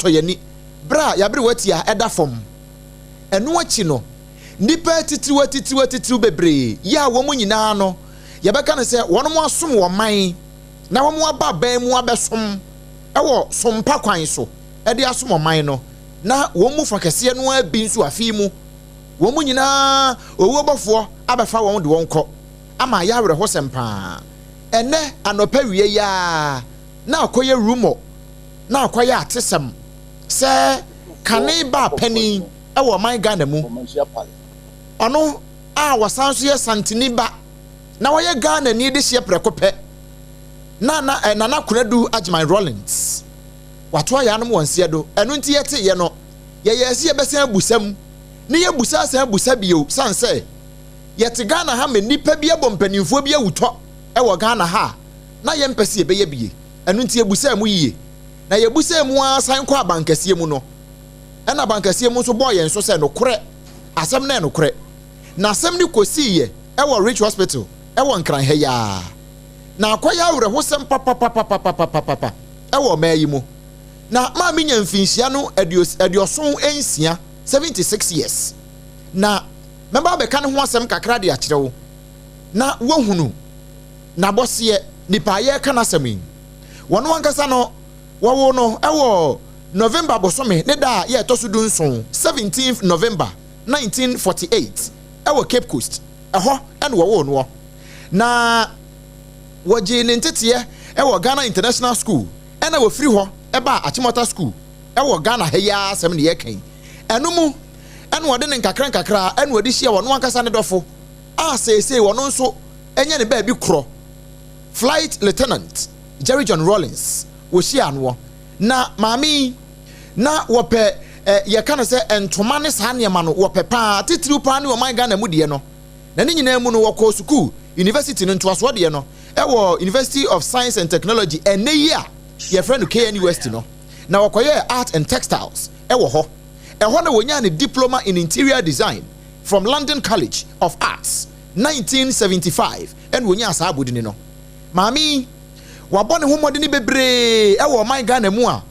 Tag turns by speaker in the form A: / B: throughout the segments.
A: toyeni bra ya bere watia eda fom eno achi no nipa titiwa bebre ya wo mu nyina no ya beka ne se wono mo asom wo man na wo mo aba ban mu abesom ewo sompa kwan so ede asom man no na wo mu fakese no abi nso afi mu wo mu nyina owo bofo abefa wo de won kɔ ama ya were ho sempa ene anopa wie ya na akoye rumor na akoye atesem se kane ba pani ewo man Ghana mu ono a wasanso ye santini ba na waye Ghana ni de hye prekope na kunadu Agyeman Rollins wato ya no wonse do eno nti yete ye no ye yesi ye besen abusam ni ye busa san busa bio sanse yete Ghana ha me nipa bi abompanimfo bi awuto ewo Ghana ha na ye mpese ye beye bie eno nti ye busa mu yiye na ye busa mu asan kwa bankase mu no ena bankase mu so boy enso se no kore asem na no kore na asem ni kosi ye ewo Rich Hospital ewo nkran he ya na akoya awre ho sem papa ewo mayi mu na ma menya mfinhia no adioson ensia 76 years na memba be kan ho asem kakra de akire wo na wohunu na bose nipa ye kana asem wono wankasa no wo no ewo November bosome ne da ye to so dunson 17th November 1948 ewo Cape Coast eho ene wo no na waji nintete ewo Ghana International School ena wo free ho eba Achimota School ewo Ghana heya asem ne ye kan eno mu ene wode ne nkakra ene wode hia wono ankasa ne dofo a sese wono nso enye ne ba bi kro Flight Lieutenant Jerry John Rollins wo hia no na mami na wope ye kan se entoma ne sa ne ma no wope pa titiri pa ne o man Ghana mu de no na ne nyina mu no woko school university no nto aso de no ewo University of Science and Technology ene year your friend KN University no na wakoye art and textiles ewo ho na wonya ne diploma in interior design from London College of Arts 1975 and wonya asabodi ni no mami wabone homode ni bebre ewo man Ghana mu a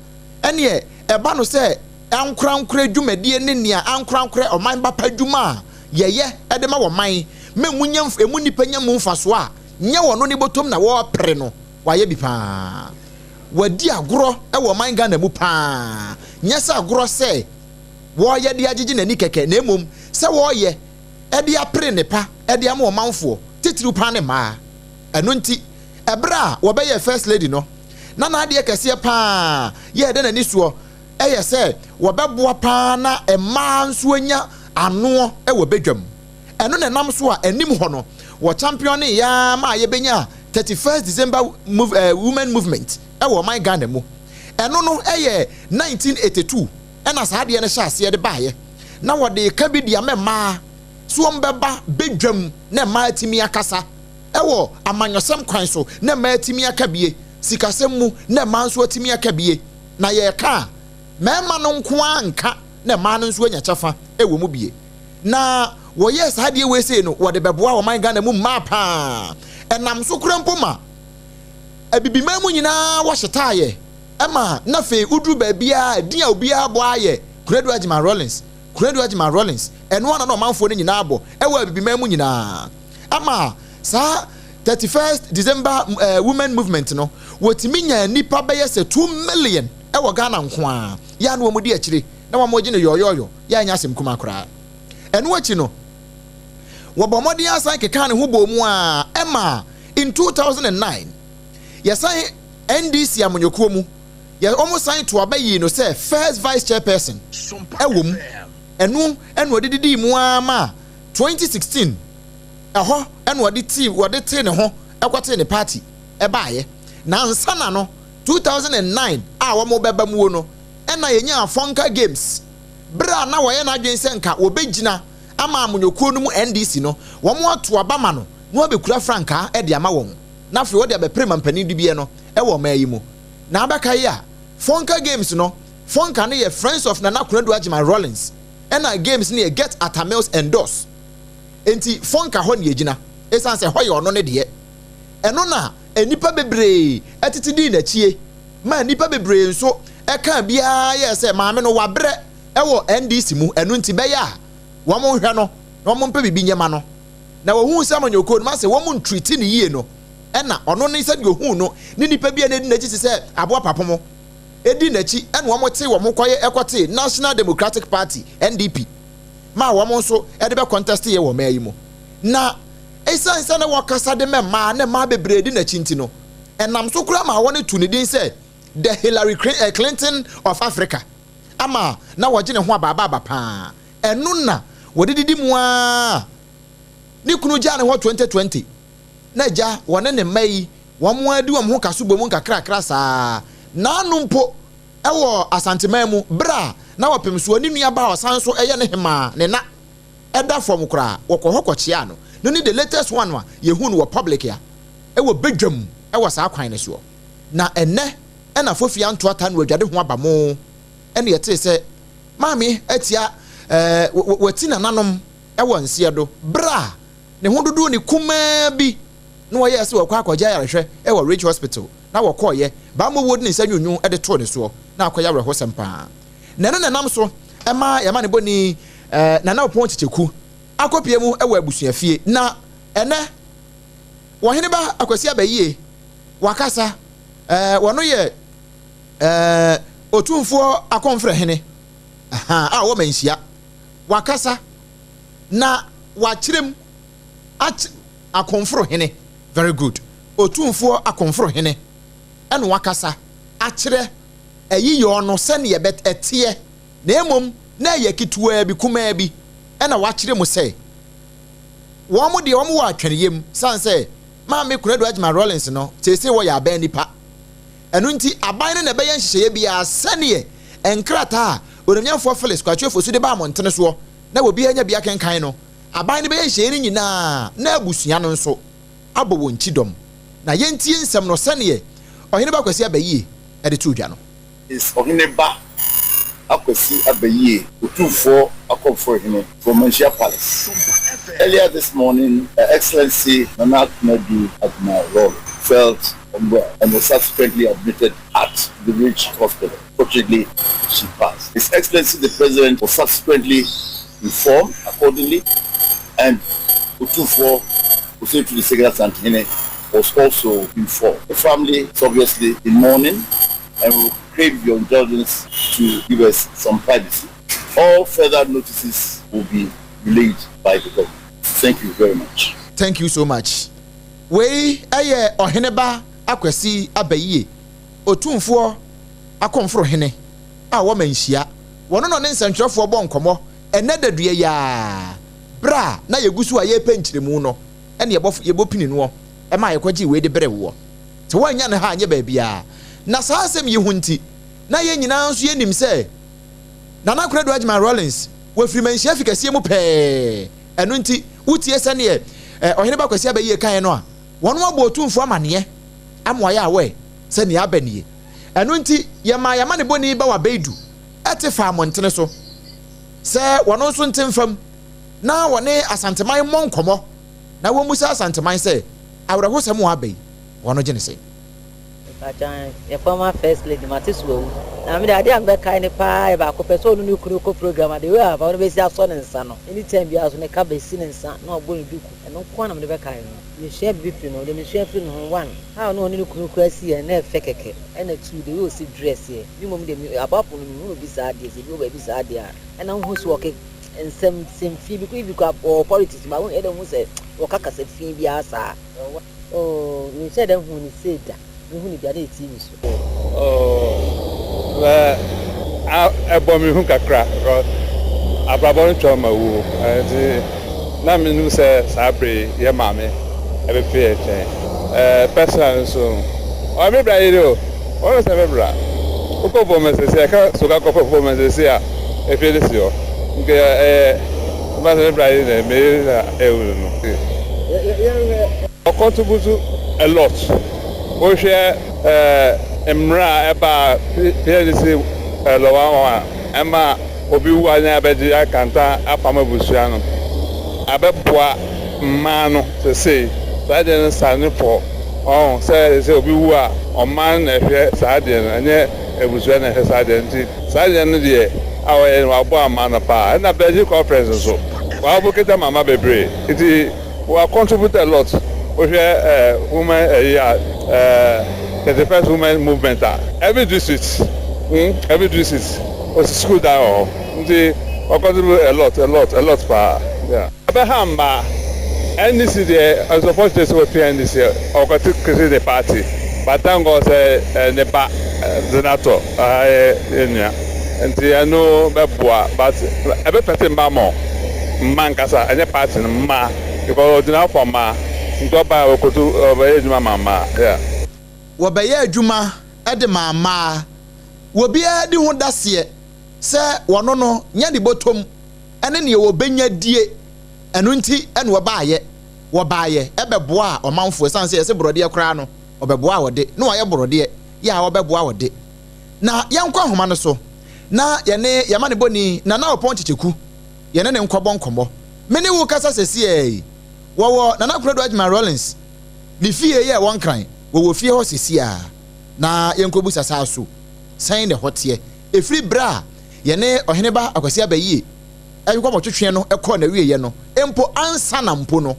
A: ene eba no se ankrankra dwumadie ne nia ankrankra o man bapa dwuma yeye edema wo man memunya emu nipa nya mu mfaso a nya wono ne botom na wo pre no waye bi pa wadi agoro ewo man Ghana mu pa nya sa agoro se wo ye de agege nani keke na emom se wo ye e de apre ne pa e de am wo manfo titiru pa ne ma eno nti ebra wo be ye first lady no na de kese pa ye de nani so eye se wo be boa pa na ema nso anya ano ewo bedwam eno ne nam so a anim ho no wo champion ya ma ye benya 31st December women movement ewo man Ghana mu eno no eye 1982 ena saade ne hyase de baaye na wo de ka bi dia mema so mbeba bedwam na ma timi akasa ewo amanyosem kwan so na ma timi akabie sikasem mu na ma nso timi akabie na ye ka mema no nko anka na ma no nso anya chafa ewo mu bie na wo yes hadie we say no wo de beboa wo man Ghana mu mapa enam so krampoma abibima mu nyina wo hyetaaye ema na fe udru ba bia dia obia abo aye Kunadu Agyeman Rollins eno na no manfo ne nyina abo ewo abibima mu nyina ama sa 31st December women movement no wotimi nya nipa be yese 2 million ewo Ghana nko a ya no mo di akire na wa mo gine yoyoyo ya nya asem kuma kra eno achi no wobomodi asan keka ne ho bomu a ema in 2009 yesan NDC amonyekuo mu ye almost signed to abayi no say first vice chairperson ewom eno odididi mu ama 2016 eho eno odite ne ho ekwate ne party ebaaye na nsana no 2009 a wo mo beba mu no ena yenya afonka games bra na wo ye na adwense nka obegina ama amonyekuo no mu NDC no wo mo ato abama no no abekura franka e de ama won na afre wo de abeprema mpani dibie no e wo mayi mu na abaka yi a fonka games no fonka ne ye friends of Nana Kunadu Agyeman Rollins ena games ne ye get atamels endorse enti fonka ho ne yegina esanse ho ye ono ne de eno na enipa bebre etiti di na chie ma nipa bebre nso eka bia ye se maame no wabre ewo NDC mu enu nti be ya wo mo hwe no wo mo mpe bibi nyema no na wo hu se amanyoko no ma se wo mo ntreat ni yie no ena ono ne se de hu no ni nipa bia na di na chi se aboa papomo edi na chi ena wo mo te wo mo koye ekote National Democratic Party NDP ma wo mo so e de be contest ye wo mayi mu na esansa na wakasa de me ma na ma bebre di na chi nti no enam so kura ma wo ne tu ne din se the Hillary Clinton of Africa ama na waje ne ho ababa pa enu na wodididi mu a ni kunu ja ne ho 2020 na ja wone ne mai wo mo adi wo ho kaso bomu kakra saa na numpo ewo asanteman mu bra na wapemso ani nua ba osan so eye ne hema ne na eda fom kra wokohokochia no ni the latest one wa yehu no wo public ya ewo bedwam ewo saa kwan ne so na enne ena fofia nto ata no adwade ho abamo ene yete se mami atia wati na nanom ewo nsie do bra ne ho dodo ni kuma bi no ye se wakwa akwaja yarehwe ewo Rich Hospital na wokoye ba mo wodi ni sanwunwu ede to ne so na akwaya reho sempa na ne nam so ema yama ne boni na opon chicheku akopie mu ewo abusuafie na ene wohene ba akwasi abayie wakasa wono ye otumfo akonfre hene a wo manhia wakasa na wachirem akonfro hene very good otumfo akonfro hene ene wakasa akire eyi yo no se ne yebet etie na emom na yakituwa bi kuma bi ena wachire mu se wo mo de wo mo wa atweneyem sanse ma me kunadu Ajma Rollins no tese wo ya aban nipa enu nti aban ne be yan hihye bia sane enkrata onamyafo Felix kwatwefo su de ba montene so na wo bia nya bia kenkan no aban ne be yan hihye ni nyina na abusua no nso abo won chidom na yentie nsem no sane ohene ba kwasi abayie e de tudwa no
B: is ohene ba akwasi abayie otufo akofo hene from Manchia Palace. Earlier this morning, Excellency Nana Akosua Admiral felt unwell and was subsequently admitted at the Rich Hospital. Fortunately, she passed. His Excellency the President was subsequently informed accordingly, and Otufo, who said to the Secretary Santini, was also informed. The family is obviously in mourning and will crave your indulgence to give us some privacy. All further notices will be relayed by the government. Thank you very much.
A: Thank you so much. We aye oheneba akwasi abayie otumfo akonfro hene a wo manhia wono no ne nsantwerefo bo nkomo ene dadue ya bra na yegusu aye penkyiremu no ene yebo pini no e ma yekogi we de brewo te wanya ne ha anye ba bia na saa asem yehunti na ye nyina nso yenim se Nana Akosua Ajma Rollins we firi manhia fikasie mu pe enu nti utie sane ohene ba kwasi abayie kan no a wono abo otumfo amane amoya awe sane abanie enu nti yama ne boni ba wa beidu ete fa amontene so se wono so ntemfam na wone asanteman monkomo na wo musa asanteman se awreho se mo abai wono gene se
C: your former first lady Matiswo. I mean, I didn't be kind of pie about a person who could program at the way about the son and son. Anytime you ask when a cab is seen and son, no going to do, and no quantum of the kind. You share between or the chef in one. How no new crazy and never fake and a two, they will see dress here. You move them about when you will be sad, you will be sad there. And I'm who's walking and some fee because you got or politics. My own Adam was a Wakaka said, Phoebe Asa. Oh, you said them when he said that.
D: Oh, I bomb you crack. I brought to my woo. Namin who says, Sabri, your mammy, every fear. Personal soon. I remember I do. What was ever bra? Who performances? I can't so got performances here. If it is your. But everybody may contribute a lot. We share Emra about PLC Loa, Emma, Obi-Wan, Abadia, Canta, Apama Busiano. Ababwa Mano to say, that didn't stand for. Oh, say, Obi-Wa, or man, if you're Sadian, and yet ebusu na hesade sade no de awe wa bo amana pa na beji conference so wa bo keta mama bebre it we contribute a lot we women the first women movement every district was school down we contribute a lot pa yeah abahamba and this is the support this will be this year or got to create the party but thank God say nepa senator and I know beboa but e be person ba mo man kasa any party ma because now for ma ndo ba okoto obaye juma mama yeah
A: wobaye adwuma de mama wo bia di ho dase se wono no nya di botom ene ne wo benya die eno nti ene wo baaye ebeboa omanfo sanse yese brode kra no obeboa wode no waye brode ya obeboa wode na yankwa homa no so na yene yamane boni na opon chicheku yene ne nkobon komo meni wo kasa sesi wo na nakrodo Adwuma Rollins ni fie ye won kan wo fie ho sesi a na yenkobu sasa so san ne hote efri bra yene ohene ba akwasi abayi ayikwa motwetwe no ekọ na wiye no empo ansa na mpo no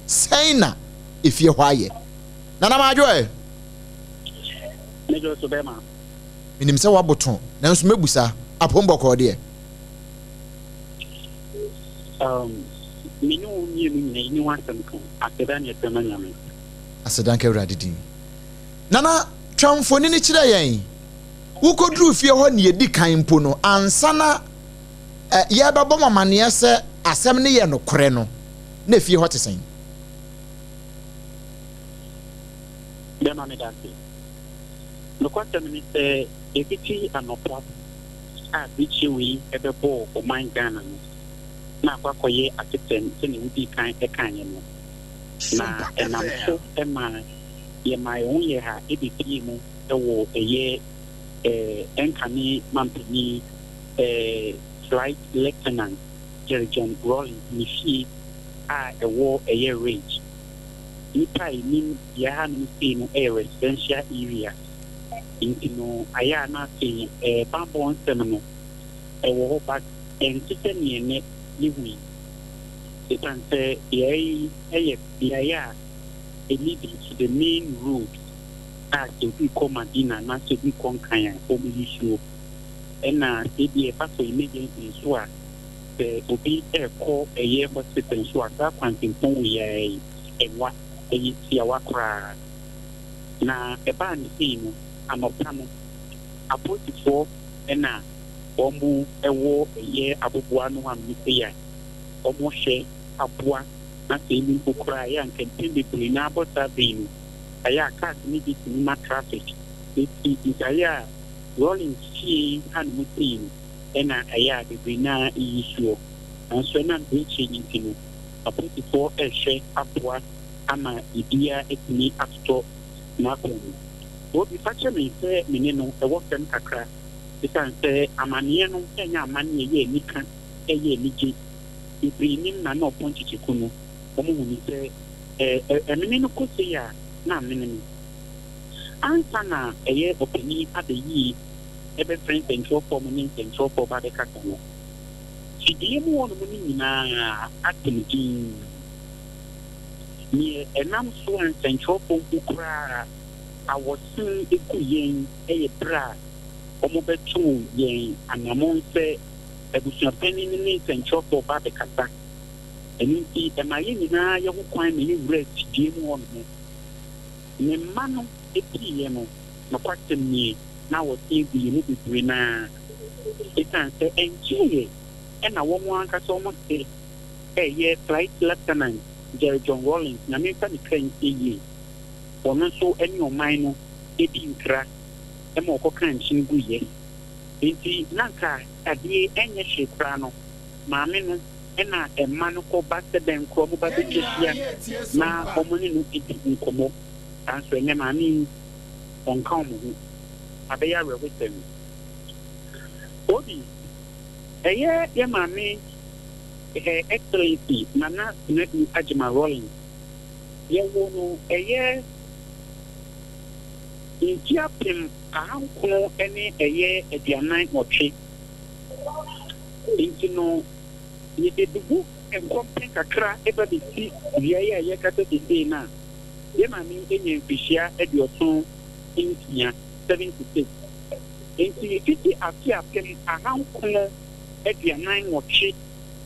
A: san na efie ho aye na maadwo
E: Mejo so bema
A: minim se waboton nanso mebusa apombo KODIE
E: minu ni wansam kan asedan ye tema nyame
A: asedan ka urade din nana twamfoni ni kire yen wukodru fie ho ne edi kan mpo no ansana ye bebo mamane se asem ne ye no kore no na fie ho tesen
E: bema me dante no kwanta mi se ekiti anopa a bichiwi ebebo o man Ghana no na kwakoye ateten se ne wudi kan ekanye no na enamso ema ye mai onye ha ebipie mu ewo eye enkani mampini flight lieutenant John Rollins ni fi a ewo eye range nipa ni ya ha no see no residential area intino aya na see bambon semino ewo but entite ni ene liwi itanse ye ya leading to the main road as to be Madina na to be Konkaya for the issue and the pastor emergency so the obi call a year hospital so that quantum ye and what a wakra na a band scene I'm a panel a 44 and omu ewo a year ABOAGYE no am ya omo she abua na semi okra ya nkempende buli na abota binu aya cars ni bi ma traffic aya rolling chi han mutin ena aya de bina issue anso na bridge nyintino apoti for ehwe abua ama idia etini asto na kono wo bi fache me se meneno ewo fem kakra bisan se amanie no enya amanie ye nika eye niji ibrinim na no ponchi chikuno omo huni se meneno kose ya na meneno ansana eye opini adeyi ebe friend control for money control for ba de kakano sidie mu wono mu nyina atenji ni enam so an control for kura awosin ekuyen eye bra omo betu yen anamon se ebusu apeni ni control for ba de kasa enti emaye nyina ye ho kwan me wura sidie mu wono ne mano epiye no na kwatem ni na wo TV ni bibi na itan se enchie na wo mo anka so mo se ye flight lieutenant John Rollins na me fa ni kan yi ono so eni o man no ebi nkra e mo ko kan chin gu ye enti nanka ade enye hwekra no maame no na emma no ko ba se den kro mo ba be kesia na omo ni no ebi nkomo anso enye maame on kan mo abeya rewetem obi eye ye mami excellency nana nedu Adwuma Rollins ye wono eye India pim ahanko ene eye edianan otwe. Intino ye debu enkompen kakra eba de si wiye ye kata de na. Ye ma mi enye mfishia edioson intia 76. Inti fiti afi apem ahanko edianan otwe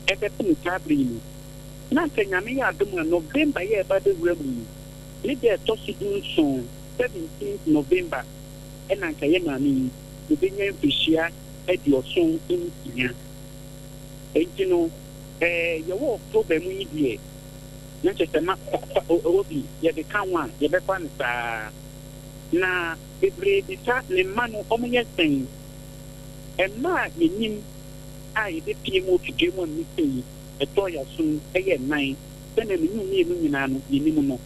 E: ebe pin tabri. Na kenyame ya adom November ye eba de wuramu. Ni de tosidun so 17th November and I can the Binian Fishia at your song in Kenya. And you know, your walk to the media. Not just a map of you become one, you become na the brave the man of Omnia saying, and my meaning I the PMO to give one missing a toy soon again 9, then a new name,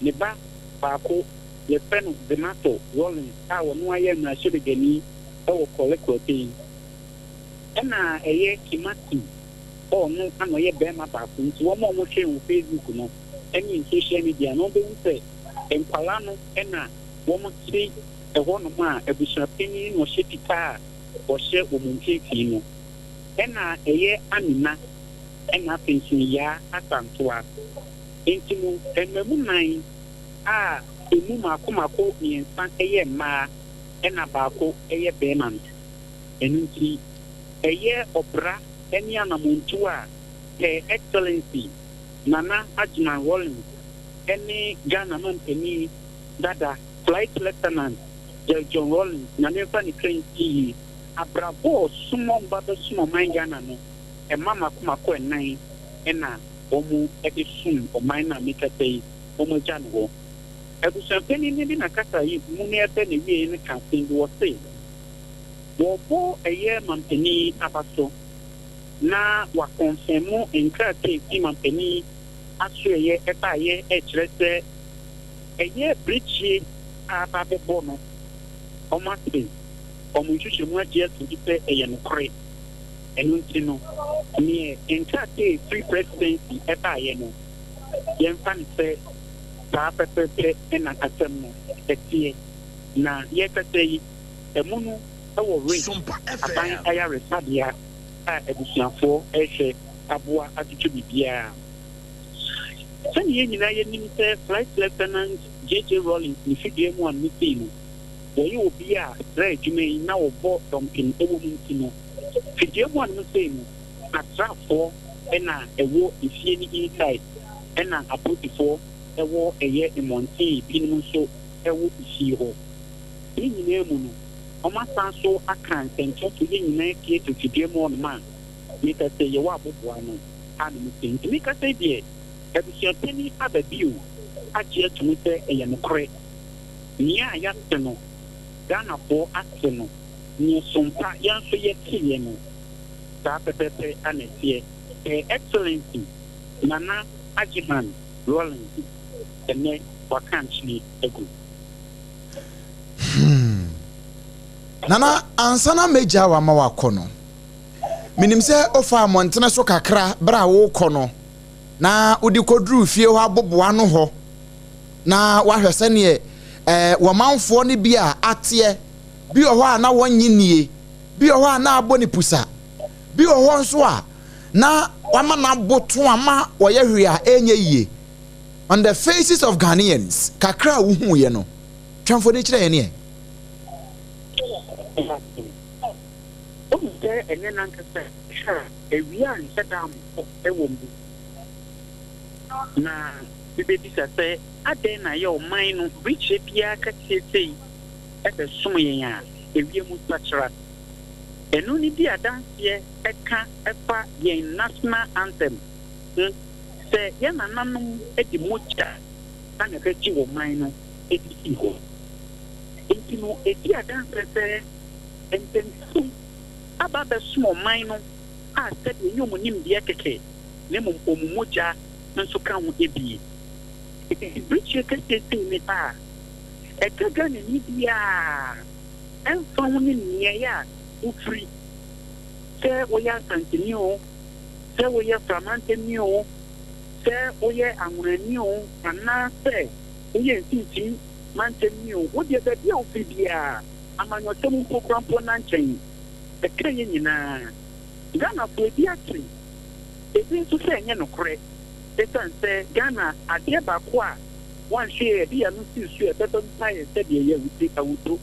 E: Neba. Bako, your friend the matter, rolling, our no I am a sugar geni, or collect routine. And a year Kimaki, or no, I'm a year Bema Baku, one more motion on Facebook, no, any in social media, no, they say, and Palano, and a woman say, a one of my, a bishop opinion or shitty car, or share woman cake, and a year Anina, and nothing to ya, at Antoa. Intimo, and the moon emu mako yensan eye ma ena baako eye beman enunti eye obra eni anamuntu a excellency Nana Ajman Rollins eni Ghana man eni dada flight lieutenant John Rollins na nefa ni train ti abrabo sumo mbado sumo man Ghana no e mama mako enan ena omu edisum o mine na mikate omu janwo Ebusampeni ni na kasa yi muni ebe ne wie ne campaign wo say wo bo eye mampeni abaso na wa confirm enka te ti mampeni aso eye eba ye e kire se eye bridge aba be bono o ma se o mu chuchu mu aje to dipe eye no kore enu ntino ni enka te free presidency eba ye no ye mfa ne se pepe and a casemo, a tea. Na yet a say, a mono, our ring, a fine air sadia, a edition for a ABOA attitude. Some United Minister, Flight Lieutenant J.J. Rollins, if you game one meeting, where you will be a right, you may now bought something a woman to know. If you want to say, a trap for, and a war is any inside, and a put before. Ewo eye emonti pinmu so ewo isiho ni nyina mu no omasa so akan sento to ye nyina tie to fidie mu on man ni ka se ye wa boboa no anu mtinti ni ka se die ebusiapeni ababiu agye tumi se eye no kore ni a ya teno Ghana for ateno ni sompa ya so ye tie no ta pepepe anetie excellency Nana Ajman Rollins ene wakanchi egu
A: Nana ansana meja wa ma wakono minim se ofa montene so kakra bra wo kono na odi kodru fie ho aboboa no ho na wahwese ne wamanfo ne bia ate bi o ho na wonyinie bi o ho na aboni pusa bi o ho nso a na wama na boto ama woye hwe a enye yie on the faces of Ghanaians kakra wuhu ye no twamfo de kire ye ne
E: ene nankasa ewia nsedam ewombu na bibedi sase aden na ye o man no riche bia ka tietei ebe som yen a ewia mu patra enu ni di adanse eka efa yen national anthem se ye nananum edi mocha ana ka ji wo man no edi ho entino edi adanse se entensu aba be small man no a said we nyom nim bia keke ne mum omumoja nso ka ho ebi bridge keke ni pa e kaga ni bia en fa ho ni ne ya ufri se wo ya santinio se wo ya framantenio se wo ya anwranio ana se wo ya ntintin Mantenio, what the baby of Fibia, among your seven for Crampo Nanchain, the Kenyan Ghana for Diatri. It means to say, no correct. They can say Ghana, a dear Bakwa, one share, dear Lucy, she a better time, said the year we take a wood.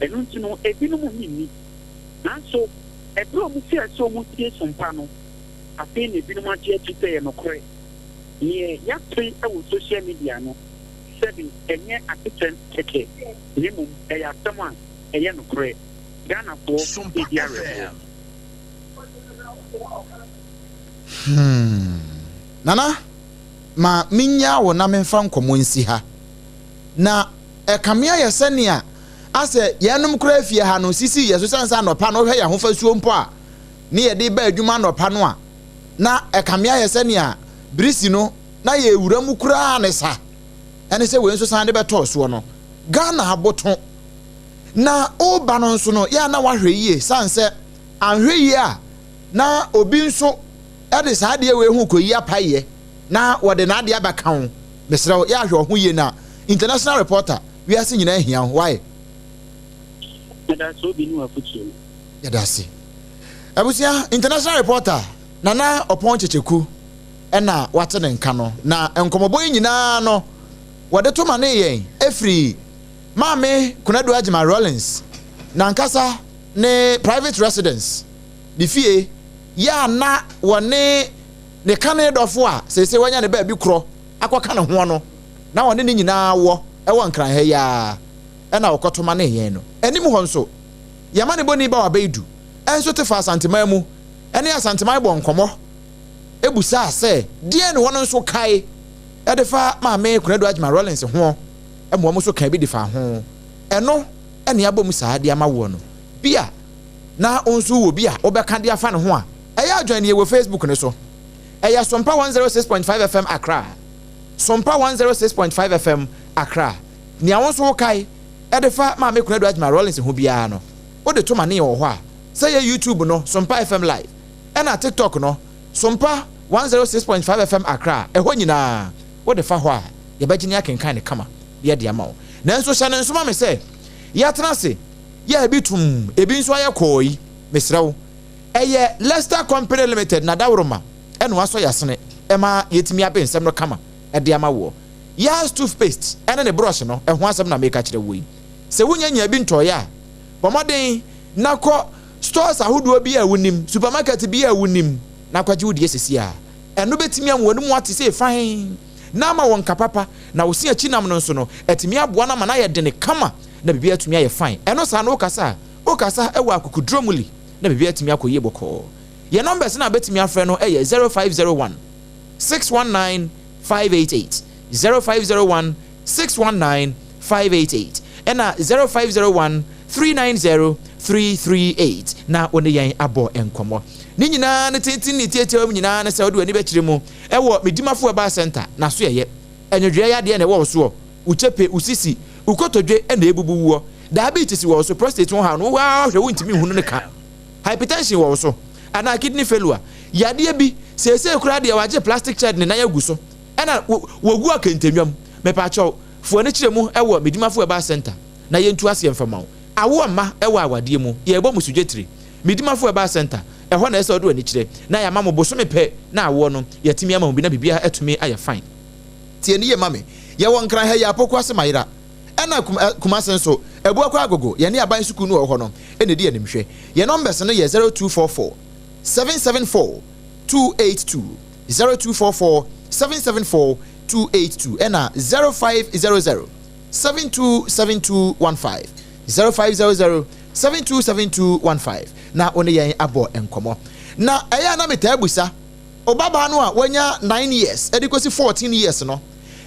E: And don't you know a minimum. And so, a problem here so much here some panel. I think a bit much here to say no correct. Near Yatri, I will social media. No. Seven, and yet at the 10 ticket. Limum, a someone, a young great. Ghana for SOMPA FM.
A: Nana, ma minya wo na memfa nkomo nsi ha. Na ekamia ye senia ase yenum kura fie ha no sisi yeso sansa no pa no hwe ya ho fasuo mpo a ne ye de ba adwuma no pa no a na ekamia ye senia brisi no na ye ewuramu kura ne sa. Ene se we nso san de beto so no Ghana aboton na o ba no nso no ya na wahwe yie sanse anhwe yie a na obi nso ede sa de we hu koyi apaye na wode na de abaka ho mesra ya hwe ho yie na international reporter we ase nyina hia ho why
E: that's so be no afuchi
A: ya dasi abusia international reporter nana opon checheku ena wate ne nka no na enkomobo nyina no wode to mane yen efri maame kunadu ajima Rollins na nkasa ne private residence di fie ya na wone ne kane dofo a sese wanya ne ba bi kro akoka ne ho no na wone ne nyina wo e won kran ha ya e na okoto mane yen no anim ho nso yama ne boni ba wa beidu enso te fa santima mu ene asantima bo nkomo ebusa ase die ne wono nso kai e de fa maame kunadu ajima Rollins ho e mo so kan bi de fa ho eno ene abom saade amawo no bia na onso wo bia obeka de afa ne ho a eya adwan ne wo Facebook ne so eya SOMPA 106.5 FM Accra SOMPA 106.5 FM Accra ni awon so kai e de fa maame kunadu ajima Rollins ho bia no o de to mane wo ho a say YouTube no SOMPA FM live e na TikTok no SOMPA 106.5 FM Accra e ho nyina wo de fa ho a ye bagini akenkan ne kama ye de amawo nanso hya ne nsoma me se ya tenase ya bitum ebi nso aye koi mesrawo eye Leicester Company Limited na dawroma eno aso yasene ema yetimi abensem no kama e de amawo ya toothpaste ene ne brush no e ho asem na make kire wo yi se wunya nya bi ntoya pomoden nakọ stores ahodo bi a wonim supermarket bi a wonim na kwaje wodi esesi a eno betimi amwonu mu ate se fine na ma won kapapa na wo se achi nam no nso no etimi aboa na ma na ye de ne kama na bibia atumi aye fine eno sa na okasa ewa akukudromuli na bibia atumi akoye boko ye numbers na betimi afre no eye 0501 619 588 0501 619 588 ena 0501 390 338 na one yen abo enkomo ni nyina ne tintin ni tietie nyina ne se wode ani bekire mu ewo medimafo eba center na so ye enwedwe ya de na wo so uchepe usisi ukotodwe na ebubu wo diabetes wo so prostate wo ha no wa hwe wo ntimi hunu ne ka hypertension wo so ana kidney failure yade bi sese kura de waje plastic child ne na yagu so ena wogu akentanwam mepa chaw fo ne kire mu ewo medimafo eba center na yentu ase mfama awo ma ewo awade mu ye ebo musudwetire medimafo eba center eho na eso do ani kire na ya mamo boso mepe na awo no yatimi ama bi na bibia etumi aye fine tie ni ye mame ye won kran ha ya pokwa se mayira ena kuma senso ebu akwa agogo ye ne aban suku no ho no ene di animhwe ye numbers no ye 0244 774 282 0244 774 282 ena 0500 727215 0500 727215 na one yen abo enkomo na eya na meta abusa obaba no a wanya 9 years edikosi 14 years no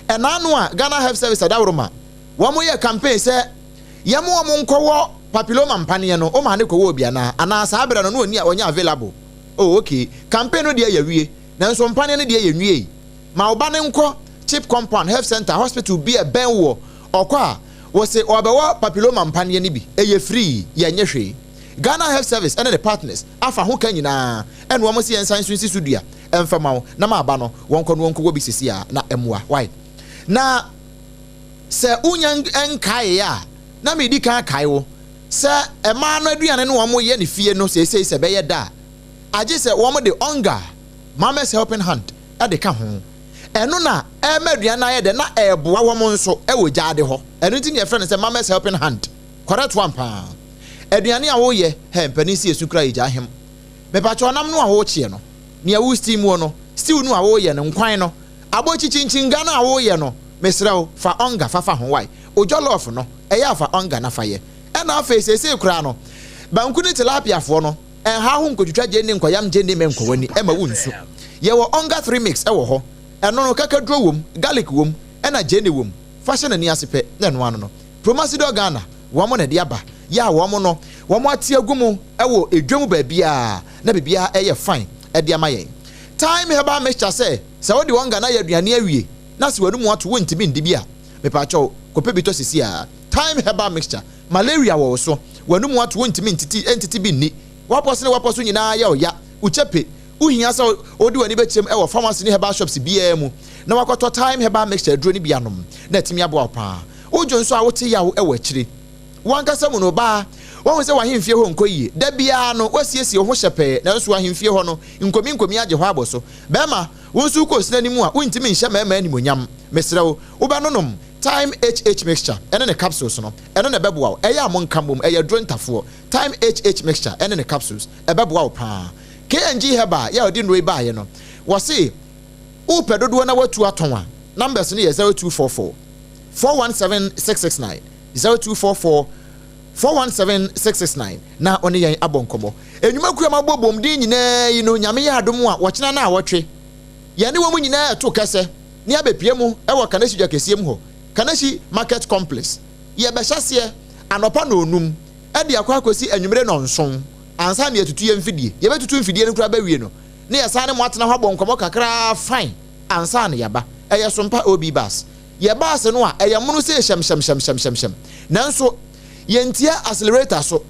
A: ena no a Ghana Health Service adawroma wamo ye campaign se yamo wamo nkowo papilloma mpane no o ma ne kowo bia na ana sa abira no oni a onya available oh okay campaign no de ya wie na nso mpane no de ya nwie ma oba ne nko chip compound health center hospital bi e benwo okwa wo se obewo papilloma mpane ni bi eye free ye nyehwe Ghana Health Service and the partners afa ho kan nyina ene wo mo se ensan so nsi sudua emfama wo na ma aba no wonko no wonko wo bi sisi a na emwa why na se unya enkae ya na me di kan kae wo se ema no aduane no wo mo ye ne fie no se be ye da agye se wo mo de onga mama's helping hand e de ka ho eno na e ma aduane na ye de na e boa wo mo nso e wo jaade ho eno ti ne friend se mama's helping hand correct one pa aduane a wo ye he mpani si esu kra ija hem me pa cho nam no a wo chie no ne a wo steam wo no stew no a wo ye no nkwan no abochi chinchinga na a wo ye no mesrawo fa onga fa ho wai ojolof no eya fa onga na fa ye e na fa sese kura no banku ni tilapia fo no en ha ho nkotwitwa je ni nkoyam je ni me nkowani e ma wunsu ye wo onga 3 mix e wo ho eno no kakadro wom garlic wom e na je ni wom fa hye na ni asepe na no ano no promasido Ghana wo mo na de aba ya wo mo no wo mo ate agumu e wo edwam ba bia na bibia e ye fine e de amayen time heba mixture se wo de onga na ye aduane awie na se wanu mu ato wontimi ndi a mepa cho kope bito sisi a time herbal mixture malaria wo so wanu mu ato wontimi entiti bi ni waposo nyina ya oya uchepe uhia sa odi wani bechem e wo pharmacy ni herbal shops bia mu na wakoto time herbal mixture duro ni bia nom na timi abo pa ojo nso a wote ya wo e wachire wankasa mu no ba won se wahemfie ho nkoyi da bia no wasiesie ho hyepe na nso wahemfie ho no nkomi agye ho aboso bema wonsu ko sinani mu a wontimi nhye mema ni monyam mesrewo ubanonom time HH mixture ene ne capsules no ene ne beboa eya amonka mom eya drontafo time HH mixture ene ne capsules ebeboa pa KNG heba ya odi nroi ba ye no wo se upedodo na watu atonwa numbers ne 0244 417669 0244 417669 na oni yen abonkomo enwuma kuama bobom din nyina yi no nyame ya adom a wo kyena na awotwe ye ne wo mu nyina to kase ne abepie mu e wo Kanashi Jakesi mu ho Kanashi Market Complex ye be hyase anopa na onum e de akwakosi anwumre no nson ansa ne atutu ye mfidie ye betutu mfidie ne kura ba wie no ne ye sa ne mo atena ho abonkomo kakra fine ansa ne yaba e ye sompa obi bus ye bus no a e ye munu se shem nanso yentia accelerator so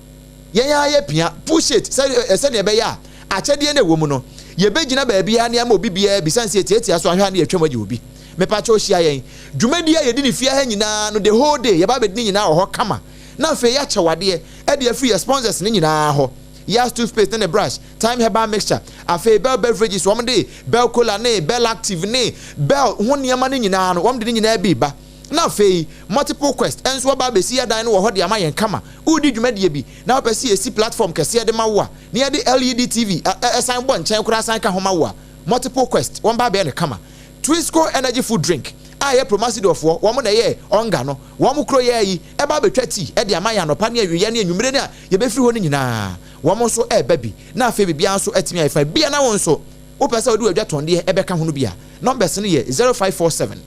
A: yenya ye pia push it say ne be ya akyede na ewo mu no ye begina ba bia ne ama obi bia bisanse tietia so ahwa na yetwam agi obi mepa cho hia yen dwumadia ye di ne fia ha nyina no the whole day ye ba be di nyina ho kama na fe ya kyewade e de free sponsors ne nyina ho ya toothpaste ne brush time herbal mixture afe bell beverages wom de bell cola ne bell active ne bell ho niam ne nyina no wom de nyina bi ba na fe multiple quest enso ba be si dan no ho de amayen kama udi dwumadie bi na opesi esi platform kese de mawo a ne de LED TV esan bo nchen kura san ka ho mawo a multiple quest won ba be ne kama Twisco energy food drink aye promasido fo wom na ye onga no wom kro ye yi e ba betwa ti e de amayen no pa ne awie ne anwumre ne ye be firi ho ne nyina wom so e ba bi na fe bibia so atimi afa bia na won so wo pesa odi adwa tonde e be ka ho no bia numbers ne ye 0547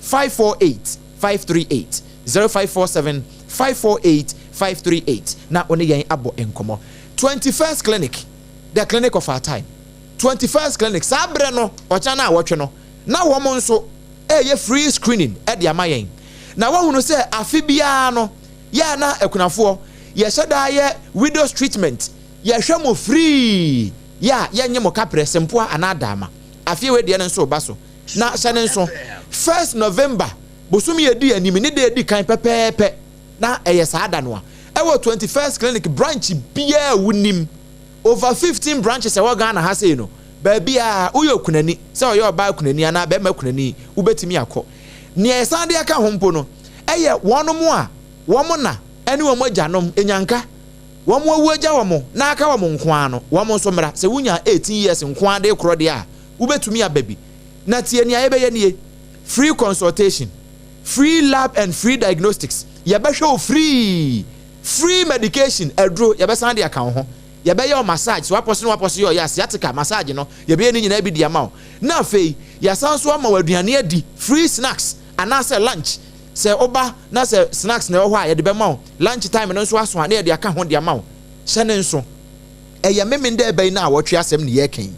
A: 548 538 0547 548 538 na one yen abo enkomo 21st clinic the clinic of our time 21st clinic sabre no ocha na awotwe no na wo mo nso ye free screening e de amayen na wo hunu se afi bia no ya na ekunafo ye hyeda ye widows treatment ye hwemo free ya nye mo kapre sempo anadama afi we de nso ba so na hyene nso 1st November bosumi edi anim ne de edi kan pepepe na eye saada no a ewo 21st clinic branch bia wunim over 15 branches e wo Ghana ha sei no ba bia uyo kunani se oyo ba kunani ana ba ma kunani ubetimi akọ ne esande aka hompo no eye wonom a womo na ene wo mojanom enyanka womo awuaja womo na aka womo nkoa no womo so mra se wunya 18 years nkoa de kro de a ubetumi ababi na tie ne ayebe ye ne free consultation, free lab and free diagnostics. Yabesho free medication. Edro yabesandi account ho. Yabe your massage. So waposi yo ya sciatica massage no. Yabe ni nyina bi di ama. Na fei ya sanso ama waduane di free snacks anase lunch. Se oba na se snacks na ho a ye de be ma lunch time no so aso na ye de aka ho de ama. Hyene nso. Eye memende e be na awotwe asem ne ye kan.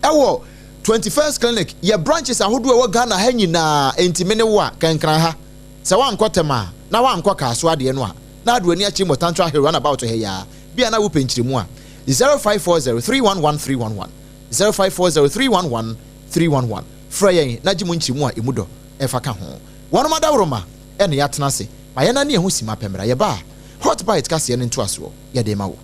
A: Ewo 21st clinic ye branches ahodo e wo Ghana ha nyina entime ne wo a kankran ha se wankotema na wankọ kaso ade no a na aduani achi mo tantral hill run about he ya bia na wo penchiremu a 0540311311 0540311311 fra yen na gimu nchiremu a emudo e fa ka ho wono madawroma ene yatena se ma ye na ne ehu sima pemra ye ba hot bite ka se ne nto aso ye de ma wo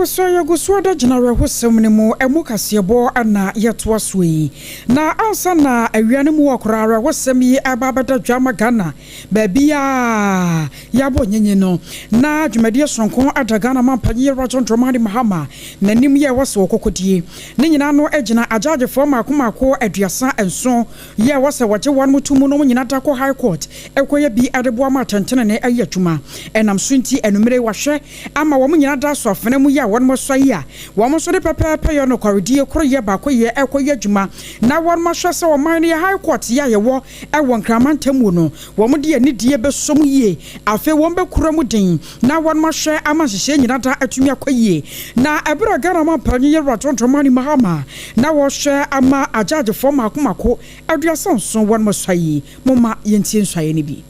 F: So you go swada general hosem ne mo emukasebo ana yeto asoi na ansa na awiane mu okrara hosem yi ababada dwama Ghana babia yabo nyenye no na dwumade sonkon adagana mampanye rajontromani mahama nanim ye wose okokodie ne nyina no agina ajaje fo makomako aduasa enso ye wose waje wan mutumu no nyina da ko high court ekoye bi ADWOA matentene ne ayatuma enam sunti enumere wahwe ama wo nyina da so afene mu ya won mo soya wo mo so de pepepe yo no KODIE kroye ba koye ekoye adwuma na won mo hwe se wo man ne high court ya ye wo e won kramantamu no wo mo de ani die besom yie afi won be kura mu din na won mo hwe ama hye nyina da atumi akoye na ebro Ghana mampanye ye ratontomani mahama na wo hwe ama ajaje fo makomako aduasa nso won mo soyi moma yentie nsoye ne bi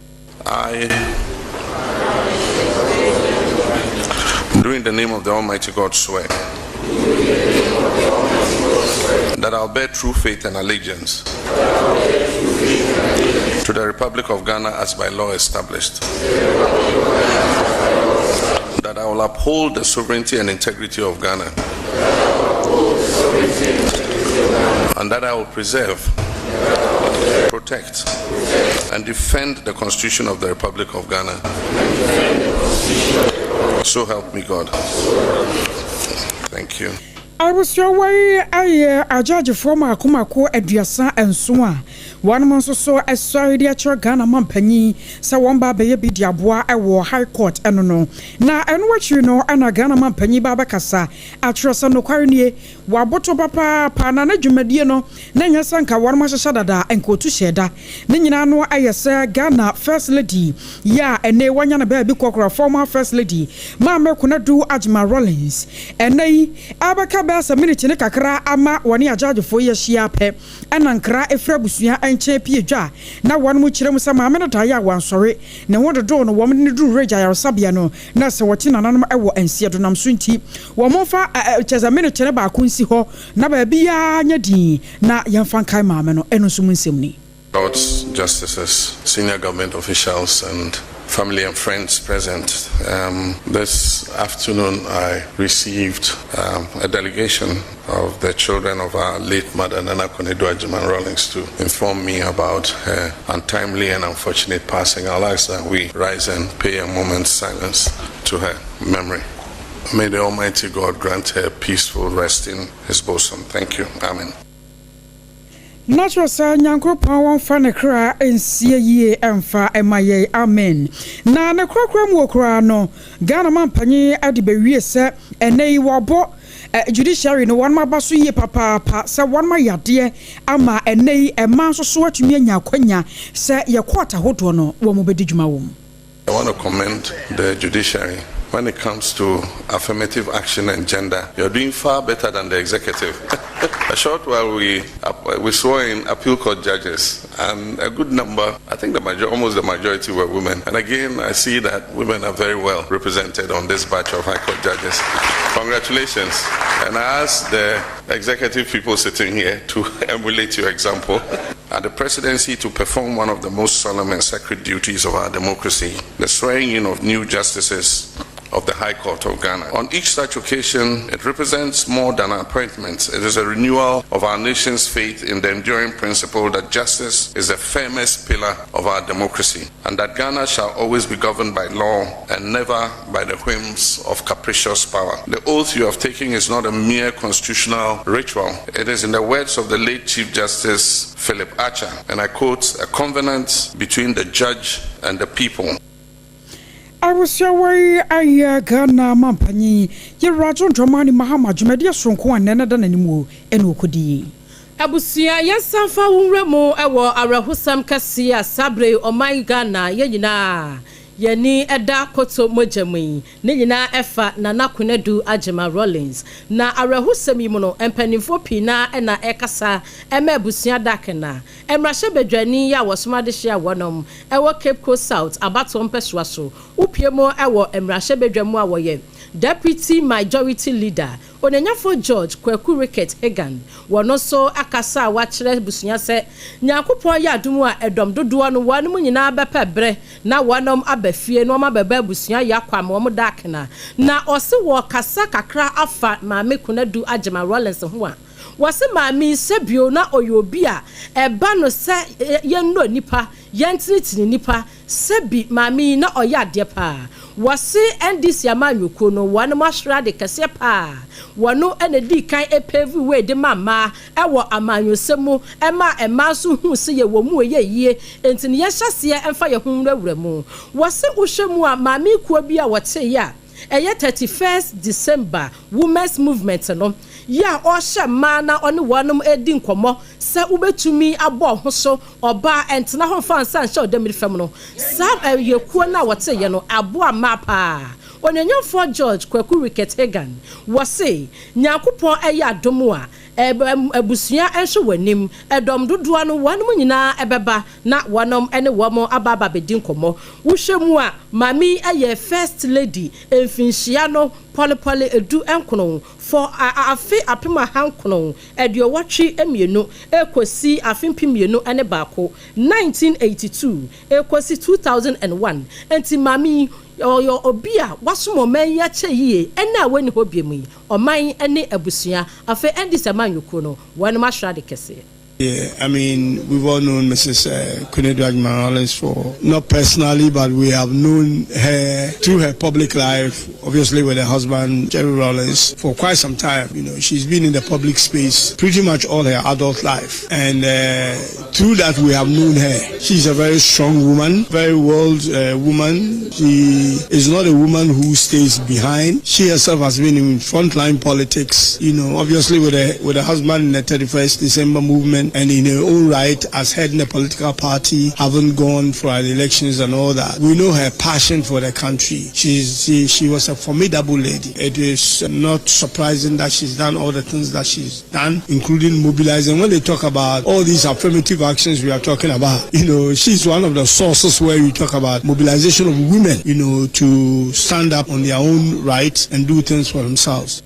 G: During the name of the Almighty God, swear that I'll bear true faith and allegiance to the Republic of Ghana as by law established, that I will uphold the sovereignty and integrity of Ghana, and that I will preserve, protect, and defend the Constitution of the Republic of Ghana. So help me God. Thank you.
F: I was your way a judge for my Kumako Aduasa and Sua. One month or so, I saw the actual Ghana Mampany, so one baby Diaboa, I wore High Court, and no. Now, and what you know, and a Ghana Mampany Babacasa, I trust no Carnier, Waboto Papa, Panana Jumediano, Nanya Sanka, one Masha Shadada, and Kotu Sheda, Nina no, I say Ghana First Lady, ya, and they one yana baby cocker, former First Lady, Mamma could not do Ajma Rollins, and they Abaka. A minute in a kakra ama wani ajaje for ye shiape and ankra efrabusia and champion ja. Now one which remusa mamma taya one sorry. No wonder do no woman do reja or sabiano. Nasa watin an animal ewo and seatonam swinty. Womofa as a minute in a bakunsi ho. Naba bia nyadi na yanfankai mamano enosumun simni.
G: Lords, justices, senior government officials, and family and friends present. This afternoon I received a delegation of the children of our late mother Nana Konadu Rawlings to inform me about her untimely and unfortunate passing. I'll ask that we rise and pay a moment's silence to her memory. May the Almighty God grant her peaceful rest in his bosom. Thank you. Amen.
F: Natural sa nyanko pa won fa ne kra ensie yie emfa emaye amen na ne krokra mu okra no Ghana mampanye ade bewie se enei wobo judiciary no one ma baso yie papa se one ma yade ama enei ema so so atumi anya kwanya se ye kwata hodo no wo mo bedi djuma wo.
G: I want to commend the judiciary. When it comes to affirmative action and gender, you're doing far better than the executive. A short while we saw in appeal court judges, and a good number, I think almost the majority were women. And again, I see that women are very well represented on this batch of high court judges. Congratulations. And I ask the executive people sitting here to emulate your example. At the presidency to perform one of the most solemn and sacred duties of our democracy, the swearing in of new justices of the High Court of Ghana. On each such occasion, it represents more than an appointment. It is a renewal of our nation's faith in the enduring principle that justice is the firmest pillar of our democracy, and that Ghana shall always be governed by law and never by the whims of capricious power. The oath you have taken is not a mere constitutional ritual. It is, in the words of the late Chief Justice Philip Archer, and I quote, a covenant between the judge and the people.
F: I was your way a Ghana mampany, ye rajon dramani mahama jumedia sonko and nana than anymore and OKODIE.
H: Abusia yasafa unremo ewo arahusam kasia sabre o my Ghana yena yeni eda koto mojamui ne nyina efa na nakunedu Agyeima Rollins na arahusemi mu no empanimfo pina na ekasa emabusua dakena emrahye bedwani ya wosomade hia wonom ewo Cape Coast South abato mpesua so upiemo ewo emrahye bedwamu a woye Deputy Majority Leader Onyenyafo George Kwaku Ricket Hagan wono so akasa wa kire busunya se Nyankopon ya adumu a edom dodo no wanum nyina bepebre na wonom abafie no ma baba busunya ya kwam wo dakena na ose wo kasa kakra afa maame kunadu Agyeima Rollins ho a wase maami sebio na oyobi a eba no se yenno nipa yentritini nipa sebi maami na oyade pa wase NDC amanyuko no wanu masra de kase pa wanu enedi kan epevi we de mama ewo amanyosemu ema so hu se ye wo mu ye entini ye hyase emfa ye hu nwura mu wase uhwemu a maami kuo bi a wote ya eye 31st December Women's Movement no ya ohye ma na one wanum edi nkomo se ubetumi abo ho so oba entena ho fansa nche odemiri fam no sa yekuo na wote ye no abo ama pa Onyenyafo George Kwaku Ricket Hagan wase Nyankopon eya adomu a ebusua enhwe wanim edom dodo no wanum nyina ebeba na wanom ene womo ababa bedi nkomo wohwemu a mami eye first lady emfinhia no polepole edu enkono for afi apima hankono edio watwe emienu ekosi afimpi mienu ene baako 1982 ekosi 2001 enti mami yo obia wasomo man ya cheyie ena weni hobiemu oman ene abusua afi endi samanyuko no wan mashra de kese.
I: Yeah, I mean, we've all known Mrs. Agyeima Rollins for, not personally, but we have known her through her public life, obviously with her husband, Jerry Rollins, for quite some time. You know, she's been in the public space pretty much all her adult life. And through that, we have known her. She's a very strong woman, very world woman. She is not a woman who stays behind. She herself has been in frontline politics, you know, obviously with her husband in the 31st December movement, and in her own right as heading a political party, haven't gone for elections and all that. We know her passion for the country. She was a formidable lady. It is not surprising that she's done all the things that she's done, including mobilizing. When they talk about all these affirmative actions we are talking about, you know, she's one of the sources where we talk about mobilization of women, you know, to stand up on their own rights and do things for themselves.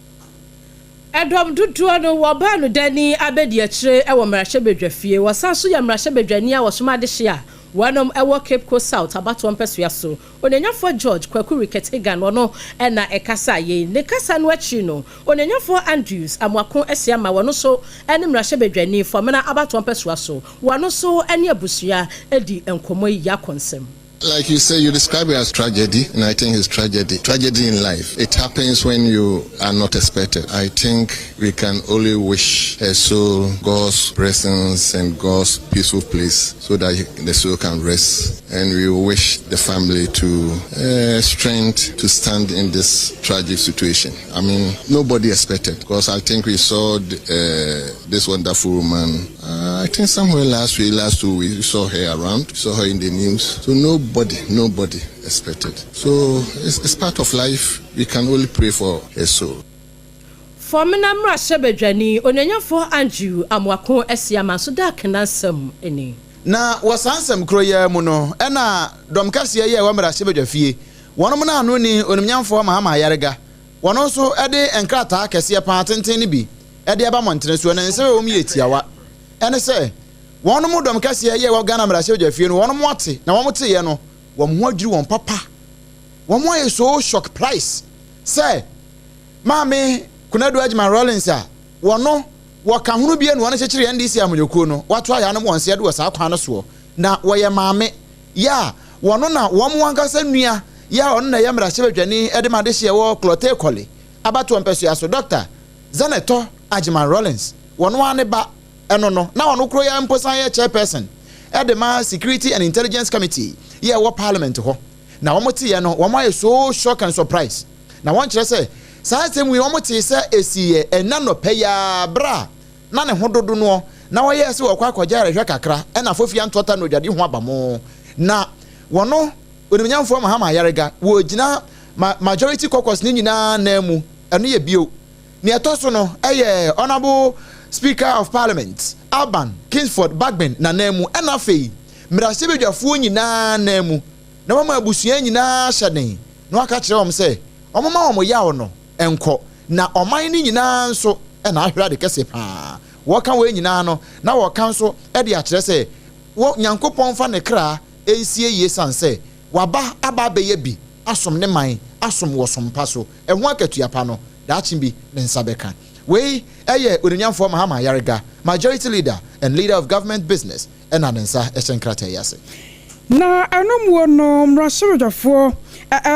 H: Edom dudu no woba no dani abedi akire ewo mrahye bedwafie wasanso ya mrahye bedwani a wosomade hia wanom ewo Cape Coast South abato mpesua so Onyenyafo George Kwaku Ricket Hagan wono ena ekasa ye ne kasa no achi no Onyenyafo Andrews amwako esiama wono so ene mrahye bedwani fomena abato mpesua so wono so ene abusua edi enkomo ya konsem.
J: Like you say, you describe it as tragedy, and I think it's tragedy. Tragedy in life. It happens when you are not expected. I think we can only wish her soul God's presence and God's peaceful place so that the soul can rest. And we wish the family to strength to stand in this tragic situation. I mean, nobody expected, because I think we saw this wonderful woman. I think somewhere last 2 weeks, we saw her around, saw her in the news. So nobody expected. So it's part of life. We can only pray for her soul.
H: Formina mrahye bedwani Onyenyafo Andrew amwako esiama so da kenansem eni.
A: Na wasansem kroya mu no ena domkase ye wa mrahye bedwafie. Wonom na anu ni onimnyamfo mahama yarega. Wono so ede enkrata kese pa tenten ni bi. Ede aba montene so na nse wo mi etiawa. Ene se wonom domkase ye wa Ghana mrahye bedwafie no wonom wate na womote ye no wom ho adwiri won papa. Wom aye so shock price. Say mame Kunadu Agyeima Rollins a wono woka hunu bia no chechire NDC amanyoko no wato aya no wonse de wasa akwa no so na woye maame ya wono na wom wankasa nua ya ono na ye mrahye bedwani ede made hye wo klote kole abato mpesua so Dr. Zaneto Agyeima Rollins wono ane ba eno no na wono kro ya mposan ye chairperson ede ma Security and Intelligence Committee ye wo parliament ho na womote ye no womaye so shock and surprise na won kire say Santem we omote se esiye ena no peya bra na ne hododo no na wo yesi wo kwa akogya rehwe kakra ena fofia ntota no dwade ho abamo na wono onimnyamfo Mahama Yarega wo gina majority caucus ni nyina na mu eno ye bio ne etoso no honorable Speaker of Parliament Alban Kingsford Bagbin na mu ena fei mrasebedwafo nyina na mu na mama abusuan nyina hyeden no aka kire wom se omama wom yawo no enko na oman ni nyina nso ena ahwera de kese pa wo kan we nyina no na wo kan so e de akire se wo nyankopon fa ne kra ensie ye sanse waba aba be ye bi asom ne man asom wo sompa so ehun akatuapa no daachim bi ne nsabeka we onimnyamfo Mahama Yarega majority leader and leader of government business enanensa esenkrata yase
F: na anomuo no mrashodafo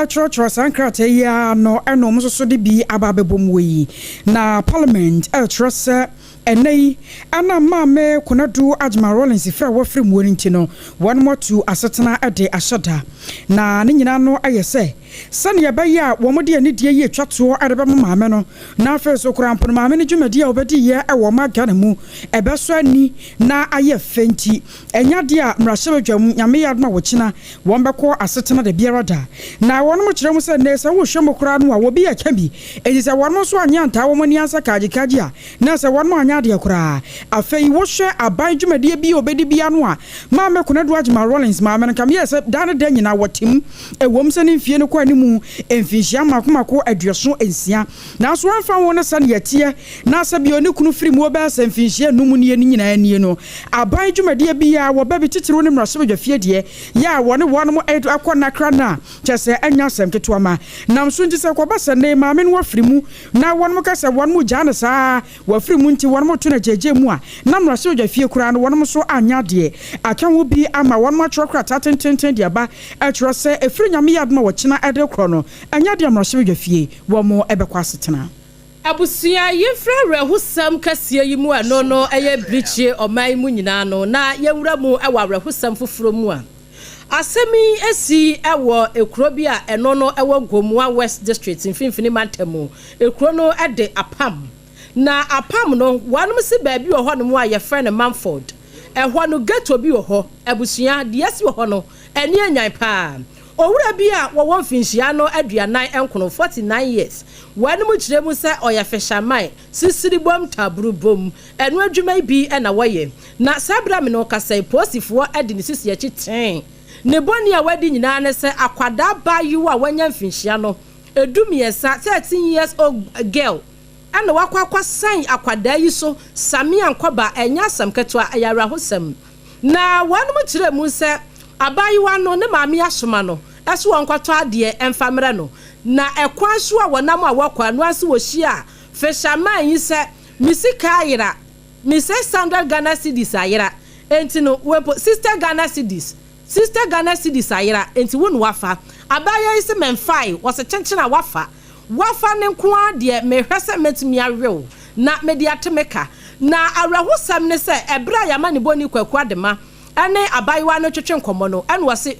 F: church sankrata ya no enom so de bi ababebomwe na parliament trust enei ana mame konadu Ajma Rollins fra wafri muorinti no one more to asetena ade ashada na ne nyina no ayese sane yebaya wo mode ani die ye twato arebe mame no na afa so kurampo mame ne dwumadi a obedi ye e wo magana mu ebeso ani na aye fenti enyade a mrashebadwam nyame yadma wochina won beko asetena de biarada na wono mo kire mu se ne se wo hwemo kura no a wo bi ya kabi ejise wono so anya nta wo mani ansa kaji a na se wono anya de kura afei wo hwe aban dwumadi bi obedi bia no a mame konadu Ajma Rollins mame no kam ye se dane de nyina wotim e wom se ne fie no animu enfinhia makomako aduaso ensia na so anfa won sa ne yatie na sabio ne kunu firi mu oba sa enfinhia numu ne nyina nie no aban dwumade bia wo ba bititiro ne mrasebadwafie de ya wone wono akona kra na chese anya sem ketoma nam so nti se ko ba se ne maame no wafiri mu na wono ka se wono mu jana sa wafiri mu nti wono to na jeje mu a na mrasebadwafie kura no wono so anya de akan wo bi ama wono atwokra tatententen de aba atwro se efiri nyame yadma wochina ede krono anya de mrasebadwafie wo mo ebekwasetena
H: abusia yefra rehusam kasie yi mu ano no eye brichie oman mu nyina no na yewura mu ewa rehusam foforo mu a asemi esi ewo ekuro bi a eno no ewo Gomua West District mfimfini mantemu ekuro no ede apam na apam no wanum si baabi wo ho no mu a ye friend Manford ehwo no ghetto bi wo ho abusia de esi wo ho no eni anyan pa owura bi a wo mfinhia no aduanan enkono 49 years wanum kire mu se oya feshamai sisiri bom taburu bom enu adwuma bi na woye na sabra me no kasai posifo ade ne sisi ya chiten ne boni a wadi nyina ne se akwada ba yu a wanya mfinhia no edumiesa 13 years old girl ana wakwa san akwada yi so samia nkoba enya samketwa ayara hosam na wanum kire mu se abayiwa no ne maami asoma no eso wonkwato ade emfamre no na ekwan so a wonam a wakwa no ase wo hia feshaman yi se misika ayira mise standard Ghana cedis ayira enti no wepo sister Ghana cedis ayira enti wonu wafa abaya yi se menfai wose chenchena wafa ne nko ade mehwese metimi awew na mediatemeka na awrahosam ne se ebra ya mane boni kwaku adema ane abayiwa no twetwe nkomo no ene wose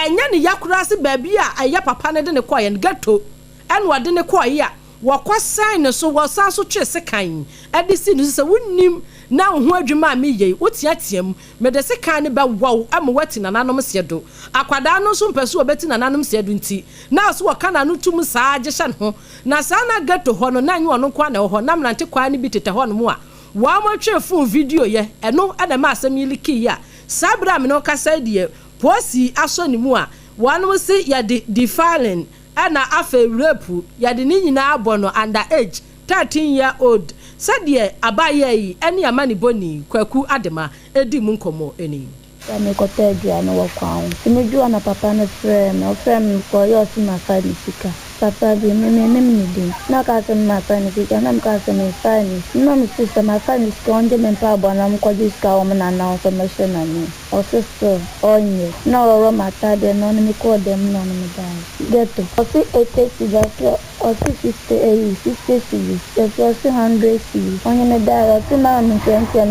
H: enya ne yakura se baabi a aya papa ne de ne koye ne gato ene wode ne koye a wakwasan ne so wasan so twese kan ade si no se wonnim na ho adwuma me yei wotiatiam me de se kan ne ba wow am wati nananom sedo akwada no so mpese obeti nananom sedo nti na so wakana no tum saa gesha ho na saa na gato ho no na nyi ono kwa na ho nam nante kwa ne bi tete ho no mu a wa mo twe phone video ye eno ade ma asem yiliki ya sabra me no kasa die posi aso ne mu a wanu se ya defiling ana afa rape ya de ni nyina abono under age 13-year-old sadie abaye yi ene amani boni kwaku adema edi mu nkomo eni
K: ya me ko tegia no wakwa meju na papa na frame ko yo si ma fa ni sika papa bi me ni din na ka se ma fa ni sika na ka se me fa ni no mi sister ma fa ni sika onje me pa bona mo ko diska o me na na so me she na ni o sister onye na ro mata de no ni ko dem no ni dai geto o si 80 sister o si 60 o si 100 onye me dai o si ma mi tente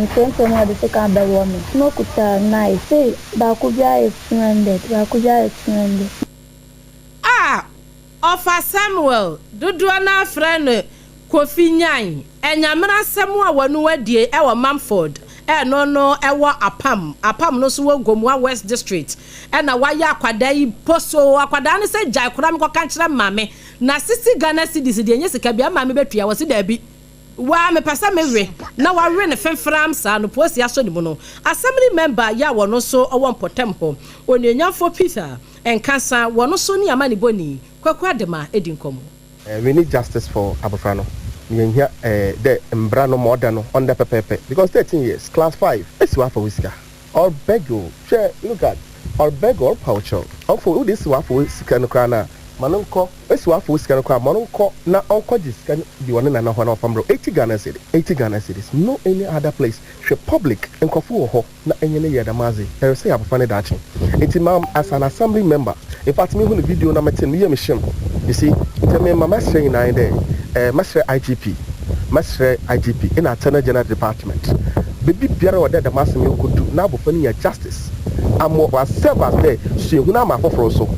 K: mo de se ka ba wo me no kuta nice say ba ku bia e 200
H: Ofa Samuel dudu na friend Kofi Nyan enyamra semu a wonu wadie e wo Manford no e wo apam no so wo Gomua West District ɛna waya akwada yi poso akwada ne se jai kora me ko kankyere maame na 60 Ghana cedis de enye sika bia maame betua wo se da bi wa me pesa mewe na wa we ne femfram sa no posi aso ni mu no assembly member ya wo no so owo mpotempo onyenyafo Peter enkasa wo no so ni amani boni kwakwa dema edinkomo.
L: We need justice for Abofrano. Here, the Mbrano Modano on the pepe because 13 years, class 5. It's what for whisker. Or bego, share, look at, or beg or poucho. Or for this one for Sikanokrana, Manonco, it's what for Sikanokra, Manonco, na Uncle can be one and another one from 80 Ghana city, 80 Ghana cities, no any other place. She public and Kofu ho, not any other mazi. There say Abofrano Dachin. It's Imam as an assembly member. In fact, me when the video number 10 me mission. You see, tell me my master in there, master IGP, master IGP in our general department. Baby Pierre or that the master you could do now before your justice. I'm more serve as there, so you know my for so.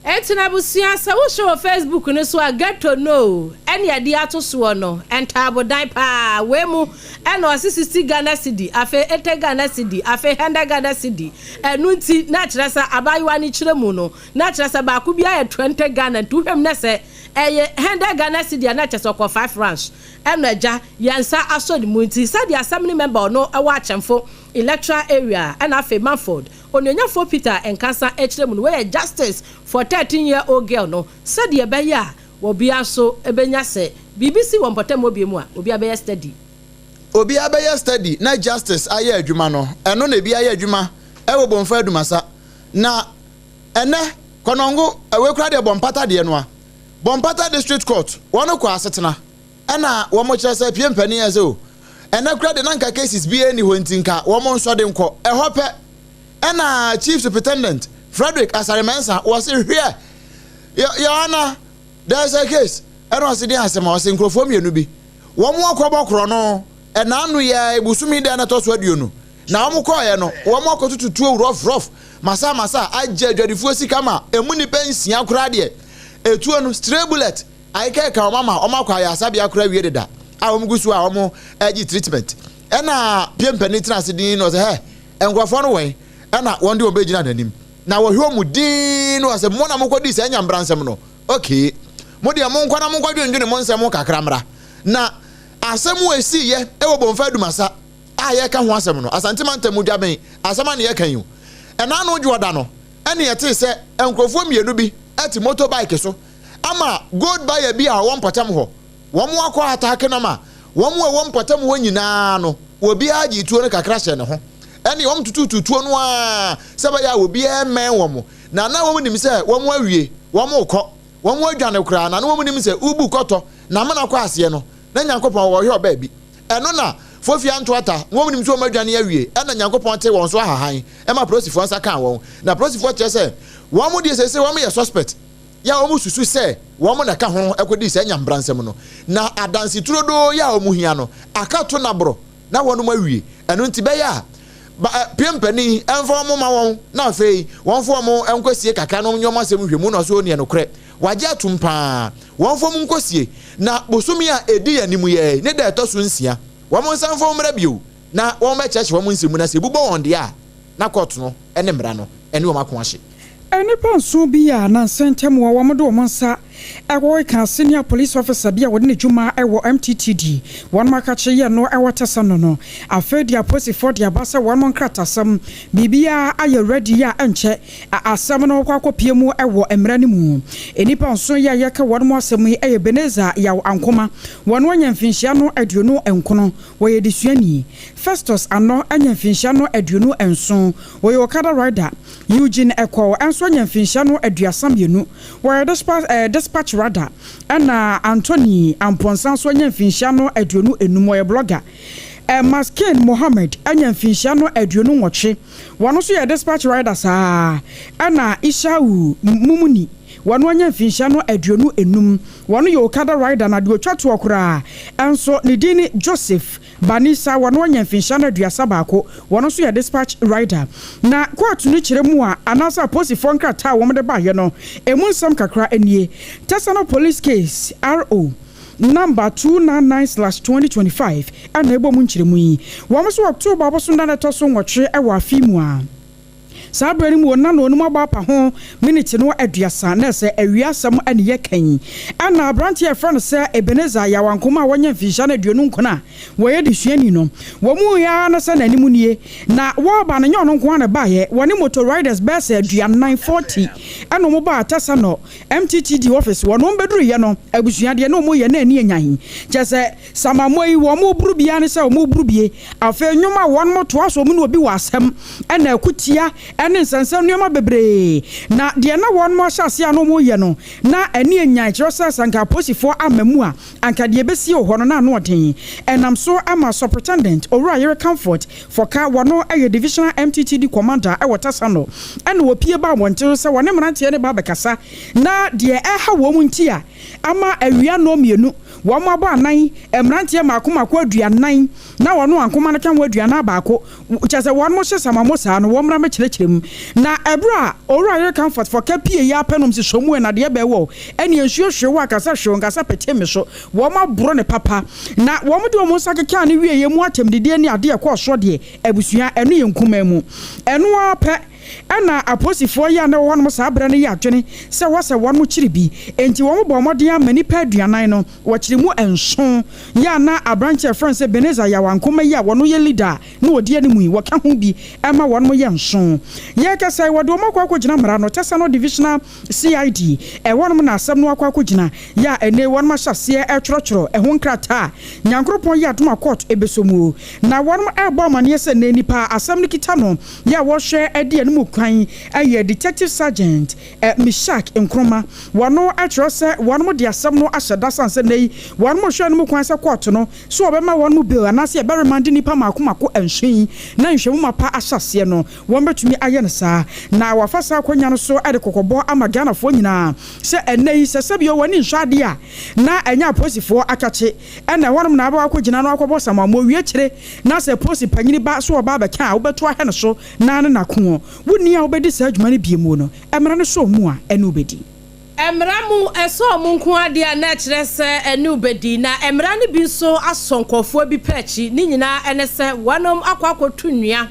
H: Etina busia sa wo show Facebook ne so get to know any ade ato so no enta abodan pa we mu eno 60 Ghana cedi afa 80 Ghana cedi afa 100 Ghana cedi enu nti na kire sa abayiwa ni kire mu no na kire sa ba ku bia 20 Ghana tu hwem na se eye 100 Ghana cedi na kire so ko 5 francs eno aja yansa aso di mu nti sa di assembly member no ewa achemfo electoral area and afa Manford onyenyafo Peter enkasa ekire mu no we justice for 13-year-old girl no said ye be ya wo bia so ebenya se BBC won potem obi mu a obi abeya study na justice aye adwuma no eno na bi aye adwuma e wo bonfa adumasa na ene konongo ewe kura de bompata de no a bompata district court wono kwa asetena ena wo mo kire se pie mpani eze o ene kura de nanka cases bi eni ho ntinka wo mo nso de nko e hope ena chief superintendent Frederick ASARE was here. Your Honor, there's a case. I don't see the answer. I was in Crofomia Nubi. One more Quabocrono, and now we are Busumi Dana Toswed you. Now I'm quiet. One more to 2 rough. Masa, I judge the first kama, a money pens, Yakradi, a 2 stray bullet. I can't come, Mama, Omakaya, Sabia Cravida. I am Gusua, more edgy treatment. And Pim Penitras in was a hair, and go far away, and I want to obey him. Na wo hwo mudin no ase mo na mo kodi se anya mbransem no okay mo de mo nkwana mo kwadwendwene mo nsem kakra mra na asem esi ye e wo bomfa dumasa a ye ka ho asem no asantemantam dwaben asema ne ye kan yu ena no dwoda no ene ye te se enkrofo mienu bi ati motorbike so ama gold buyer bi a won potam ho wo mo akwa atake no ma wo mo won potam ho nyina no obi agi tuo ne kakra hye ne ho eni wom tutututuo no a seba ya obi emen wom na wom nim se wom awie wom ukọ wom adwane kura na wom nim se ubu kọtọ na mana kwa ase no na nyankopon wo hwe oba bi eno na fofia ntoata wom nim se wom adwane awie ena nyankopon te won so hahan e ma prosifo nsa kan won na prosifo che se wom de se wom ye suspect ya wom susu se wom na ka ho ekodi se nya mbransem no na adansi turodo ya wom hia no akato na bro na wonum awie eno nti be ya piempani enform ma won na fei won form enkosie kakra no nyoma sem hwemu no so ne no kre waje atumpa won form nkosie na bosumi a edi animu ye ne da to so nsia won san form mra bio na won be church won nsimu na se bubo won dia na court no ene mra no ene wo makon ahye
F: enipa nso bi a na sentem wo mo do mo nsa ewo kan senior police officer bi a wode ne dwuma ewo MTTD won makache ye no ewo tesa no no afedia posi for dia basa won mon kratasam bibia aye ready ya enche asam no kwakopie mu ewo emra ni mu enipa nso ya ye ka won mo asem eye Beneza ya ankoma won wanya mfinhia no aduonu enkono wo ye desuani Festus ano anya mfinhia no aduonu enso wo ye Okada rider Eugene Eko enso anya mfinhia no aduasam bienu wo ye dispatch radar ana Anthony Amponsan so anya mfinhia no aduonu enum wo ye blogger Maskin Mohammed anya mfinhia no aduonu nwɔtwe wano so ye dispatch rider saa ana Ishau Mumuni wano anya mfinhia no aduonu enum wano ye Okada rider na de otwato okura enso ne dini Joseph Banisa wano anya mfinhia no aduasa baako wano so ye dispatch rider na court no kire mu a anasa posifo nkrata wo mde ba ye no emu nsam kakra anie Tesano police case RO number 299/2025 ana ebo mu nkiremu yi wo mo so October aboso ndana to so nwotwe e wa afimu a saa bere mu wona no onum abapa ho minute no aduasa na se awiasam ane ye kan ana branch e friend se Ebeneza ya wankoma wonya mfisha na aduonu nkona wo ye de suani no wo mu ya na se nanimu nie na wo ba na nyono nko na ba ye woni motor riders be se aduan 940 ana mo ba atasa no MTTD office wono beduru ye no abusua de no mo ye na ani anyan chese samamoi wo mo buru bia ne se wo mo buru bie afa nwoma won mo to aso mu no obi wasam ana akutia ene nsansan nwoma bebre na de na won mo hyase ano mo ye no na ani anyan kyeresa sanka posifo amamu a anka de besi ho no na no oden enam so ama superintendent owura yere comfort for ka wono aye divisional MTTD commander e wotasa no ene wo pie ba wonte se wone mrantie ne ba bekasa na de ha wo mu ntia ama awia no mienu wo mo aba anan emrantie makomako aduanan na wono ankoma na kan waduana baako kyase won mo hye samamo saa no wo mra me kyerɛkyerɛm na ebra owura yere comfort for ka pie ya penom se somu na de be wo ene ensuo hwe akasa hwe nkasa pete me so wo ma bro ne papa na wo mo de wo sakeka ne wie ye mu atemdede ne ade ekɔ so de abusua eno ye nkuma mu eno apɛ ana aposifo ya na won mo sabra ne ya adwene se wose won mo kyiri bi enti won mo bo modin amani pa aduanan no wo kyiri mu enso ya na abranche friends Ebeneza ya wankoma ya wono ye leader na odie ne mu wo ka ho bi ema won mo ye enso ye ka sai wodo mo kwakwo gina mara no tesa no divisional CID won mo na asem no kwakwo gina ya ene won ma hyase tworokyoro ho nkrata nyankropon ya adoma court ebesomu na won mo eba mane se na nipa asem no kita no ya wo hwe ade mu kwan aye detective sergeant Mishak Nkroma wano atro se wano mo de asem no ahyeda sanse nei wano mo hwe no mu kwan se court no so obema wano mo bill anase e be remand nipa makomako anhwen na nhwemu mapa ahyase no won betumi aye ne saa na wafasa akonya no so ade kokobo amagana fo nyina se enei se sebio wani nhwade a na anya posifo akache ena wano na aba akogina no akobo samamo wie kire na se posi panyini ba so oba ba ka obeto ahe ne so na ne nako wuni a obedi sa adwuma ne biemu no emra ne so mu a ene obedi
H: emra mu eso mu nko ade a na kire se ene obedi na emra ne bi so asonkofo bi pechi ni nyina ene se wanom akwakotu nua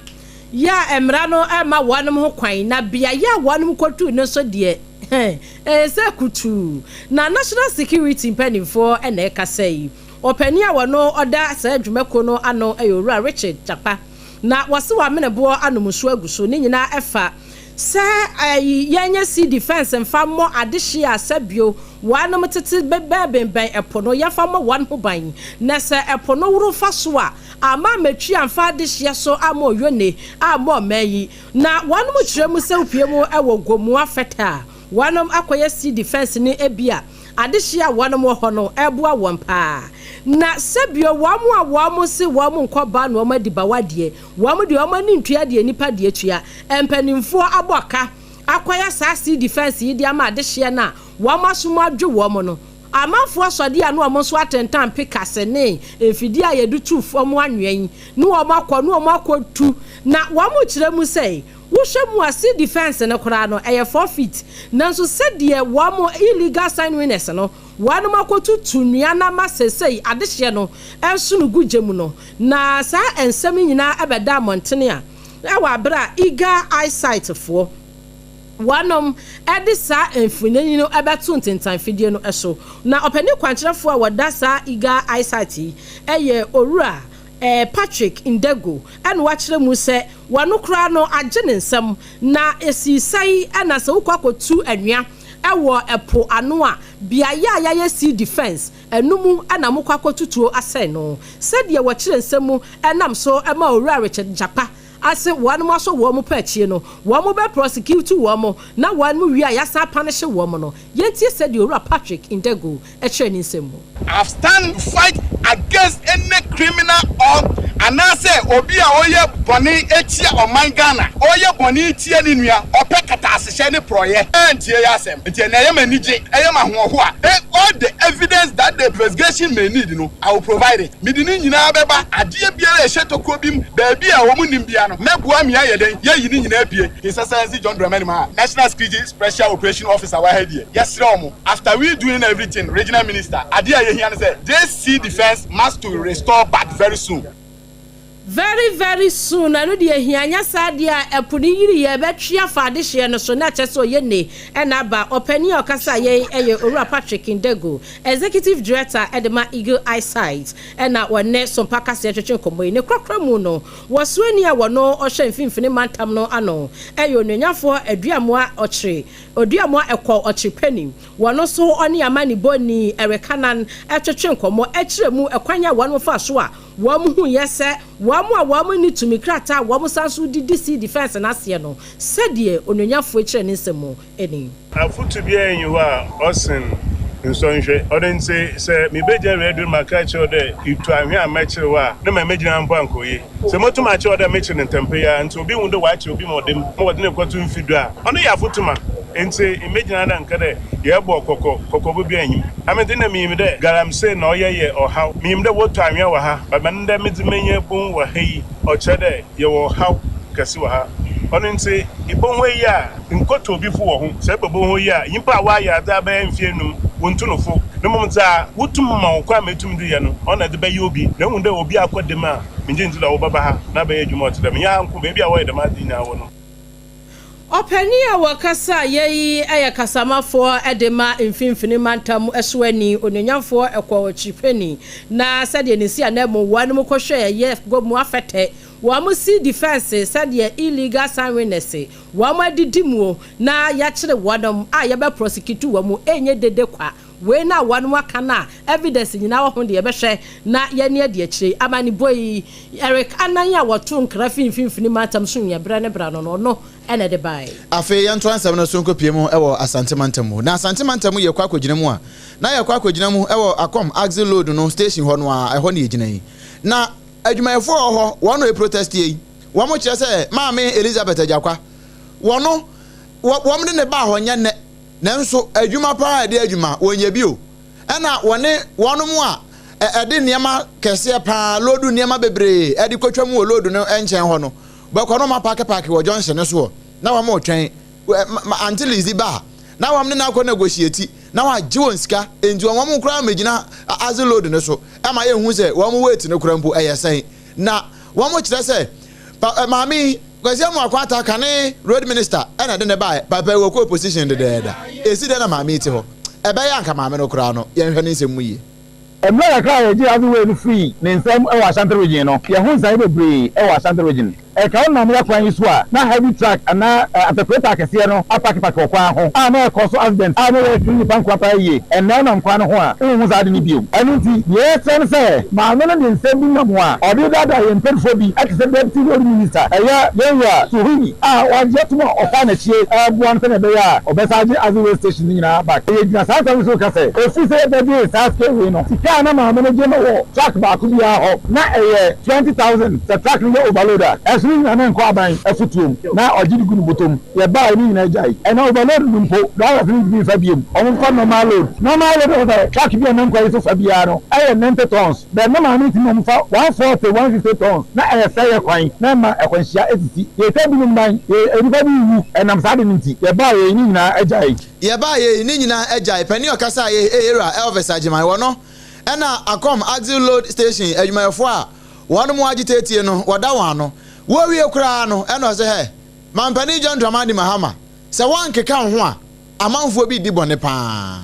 H: ya emra no ema wanom ho kwan na bia ya wanom kotu ne so de se kutu na national security penifo ene kasai opani a wono oda sa adwumako no ano ayowura Richard Chapa na wase wa menebo anomuso aguso ni nyina efa se yenye si defense mfa mo adehye asabio wanom tete beben epono yafa mo wan ho ban na se epono wuro fa so a ama matwi amfa adehye so ama oyone ama mayi na wanom kiremu se opiemu ewo gomu afeta wanom akoye si defense ni ebia adehye a wanom ho no eboa wompa na sebio wamu se wamu nkoba no ma dibawade wamu de wamu ni ntua de nipa de atua empanimfo aboka akwaya sasi defense yi de ama adehye na wamu asoma adwe wamu no amanfo asode a no wamu so atentan pikase ne efidi a yedutu fomu anwen no wamu akotu na wamu kiremu sei wohwemu asi defense ne kora no eye 4 feet nanso sedie wamu illegal sign winners no wanu makotu tunua na masesei adehye no enso no gujemu no na sa ensem nyina abeda montene a ewa abra eager eyesight fo wanom edisa enfunani no ebeto ntentan fidie no eso na opani kwankyerefo a wada sa eager eyesight eye owura Patrick Indego and watch them say wanu kra no agye ne nsam na esisai ana se ukwakotu anua ewo epo ano a bia ya si defense enumu ana mukwakotutuo ase no said ye wachire nsam enam so ema owura Richard Japa ase wanu maso wo mu pachie no wo mu be prosecute wo mu na wanu wi a yasa punish wo mu no yentie said owura Patrick Indego eche ni nsam.
M: I've stand to fight against any criminal or anase obi a oye boni etia o man Ghana oye boni etia ni nua opekata asehye ni proye entie yasem entie na yemanije eyema hoho a all the evidence that the investigation may need no I will provide it midini nyina beba ade biara ehye bim baabi a wo mu nimbia no meboa mi ayeden ye yini nyina apie His Excellency John Dramani Ma National Security Special Operation Officer wa head yes romo after we doing everything regional minister ade here say JC defense must to restore back very soon.
H: very very soon anu de ahianya sadia epuni yiri ye betwia faade hye no so na cheso ye ne na ba opani okasa ye Owura Patrick Ndego executive director Edema Eagle Eyesight na wonne sompa kase twetwe komoyi ne kwakra mu no wosuani a wono ohye mfimfini mantam no ano ononyafo aduamoa ochre oduamoa ekọ ochre pani wono so oni amani boni erekanan twetwe komo ekyeremu ekwanya wono fa so a wamu hu yese wamu ni tumikrata wamu sansu di DC defense na ase no sedie ononyafo ekyere ne nsemo eni
N: afutu bia enyi a osin nsonhwe odense se mi beje redu makache ode itu ahwe amekere wa na memegina mpo ankoyi se motuma che ode mekere ntempe ya nti obi wundo wa che obi modem mo wode ne kwatu mfidu a ono ya afutuma enti imagine na nkade ye bo kokko bobia anyim amede na mi de garam se na oyeye ohaw mi de wotu ahwe wa ha ba nde medimenye bun wa heyi o chede ye wo haw kasi wa ha ono nti ibonwe ya nkoto obi fu wo ho se bebo ya yimpa wa ya da ba mfienum wontunofo no momza wotum ma okwa metum du ye no ona de ba yobi na hunde obi akodem a minje nti da wo baba ha na ba yedwuma otedem ya anko be bia wo yedem adin na wo no
H: opani a wakasa yeyi kasamafo edema mfimfini mantam eswani ononyamfo ekwo chipeni na sade ne si anamo wanum kohwe ye gomu afete wamu si defense sade illegal sanweness wamu adidimu na ya kire wadom a ye be prosecute wamu enye dede kwa we na wanum aka na evidence nyina wo hunde ye be hwe na ye ne de akire amani boy Eric ananya wotu nkrafi mfimfini mantam so nya bra ne bra no ene de bai
A: afi yanto ansam na sonko piemu ewo asante mantamu na asante mantamu ye kwa akogina mu a na ye kwa akogina mu ewo akom axle load no station ho no a eho na ye gina yi na adwumayefo ho wono e protest yi wo mo kire se maame Elizabeth Ajakwa wono wo mde ne ba ho nya ne nanso adwuma pa de adwuma wonye bio ena wone wono mu a ede niema kese pa loadu niema bebre ede kotwa mu loadu no enchen ho no bakono ma park wo Johnson so na wa mo twen until izi ba na wa mne na ko negotiate na wa jiwon sika enju wa mo kura magina as load ne so e ma ye hu se wa mo wait ne kura mpo eyesen na wa mo kire se maami kwasi mo akwata kane road minister e na de ne ba papa wo ko position de da esi de na maami ti ho e be ya nka maami no kura no ye hwe ne nsem muye
O: Emla ka ye ji azu we free ne nsem e wa Ashanti region no ye hu nsan bebre e wa Ashanti region e ka na mo kwan yiso a na heavy truck ana atapeta kese no apaki kwan ho a na cause accident a na we free pan kwa pa ye e na na kwan ho a e hu za de ni bio enu ti ye sen se ma no ne nsem bi na mo a obi dada ye mpefo bi akise deputy road minister e ya tuhini a wa je tuma ofa na chie buan se ne be ya obesaje azu we station ni na back e gina sa ta so ka se e fi se de bi sa ske we no na ma me je no truck ba ku bia ho na 20,000 the truck no overloader esri na nko aban afutuom na ogidi gunu botom ye ba ni na jai e na overload mpo da wa fi fa biem on ko normal load the truck bia na nko yi fa bia no 90 tons be na ma ni ti mo fa 140 150 tons na say kwan na ma ekwanhia etiti ye ta bi mban e ni fa bi wu enam sa de nti ye ba ye ni nyina ajai
A: ye ba ye ni nyina ajai pani okasa ye era Elvis Agyemai wo no ena akom axle load station adwumayefo a wonu mu agitate no wada wano wo wie kura no ena se he mampani John Dramani Mahama se wan keka ho a amanfo bi di bone pa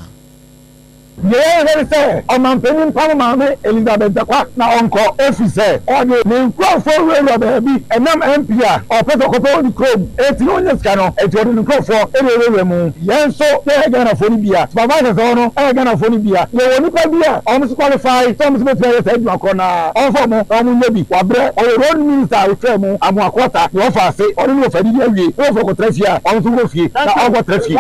O: ye say o mampani pam maame Elizabeth Ajakwa na onko officer o de ne nkrofo we be bi enam MP a o peto koto di chrome eti no nyeska no eti o de nkrofo we mu yenso ye gana foni bia supervisor so no e gana foni bia ye woni pa bia o must qualify so must be player say dwa na on for mo o mu nyebi wa bre o road minister o twa mu amu akota ye ofa se o ni ofa di awie o fo ko trafia o must go fie na o go trafia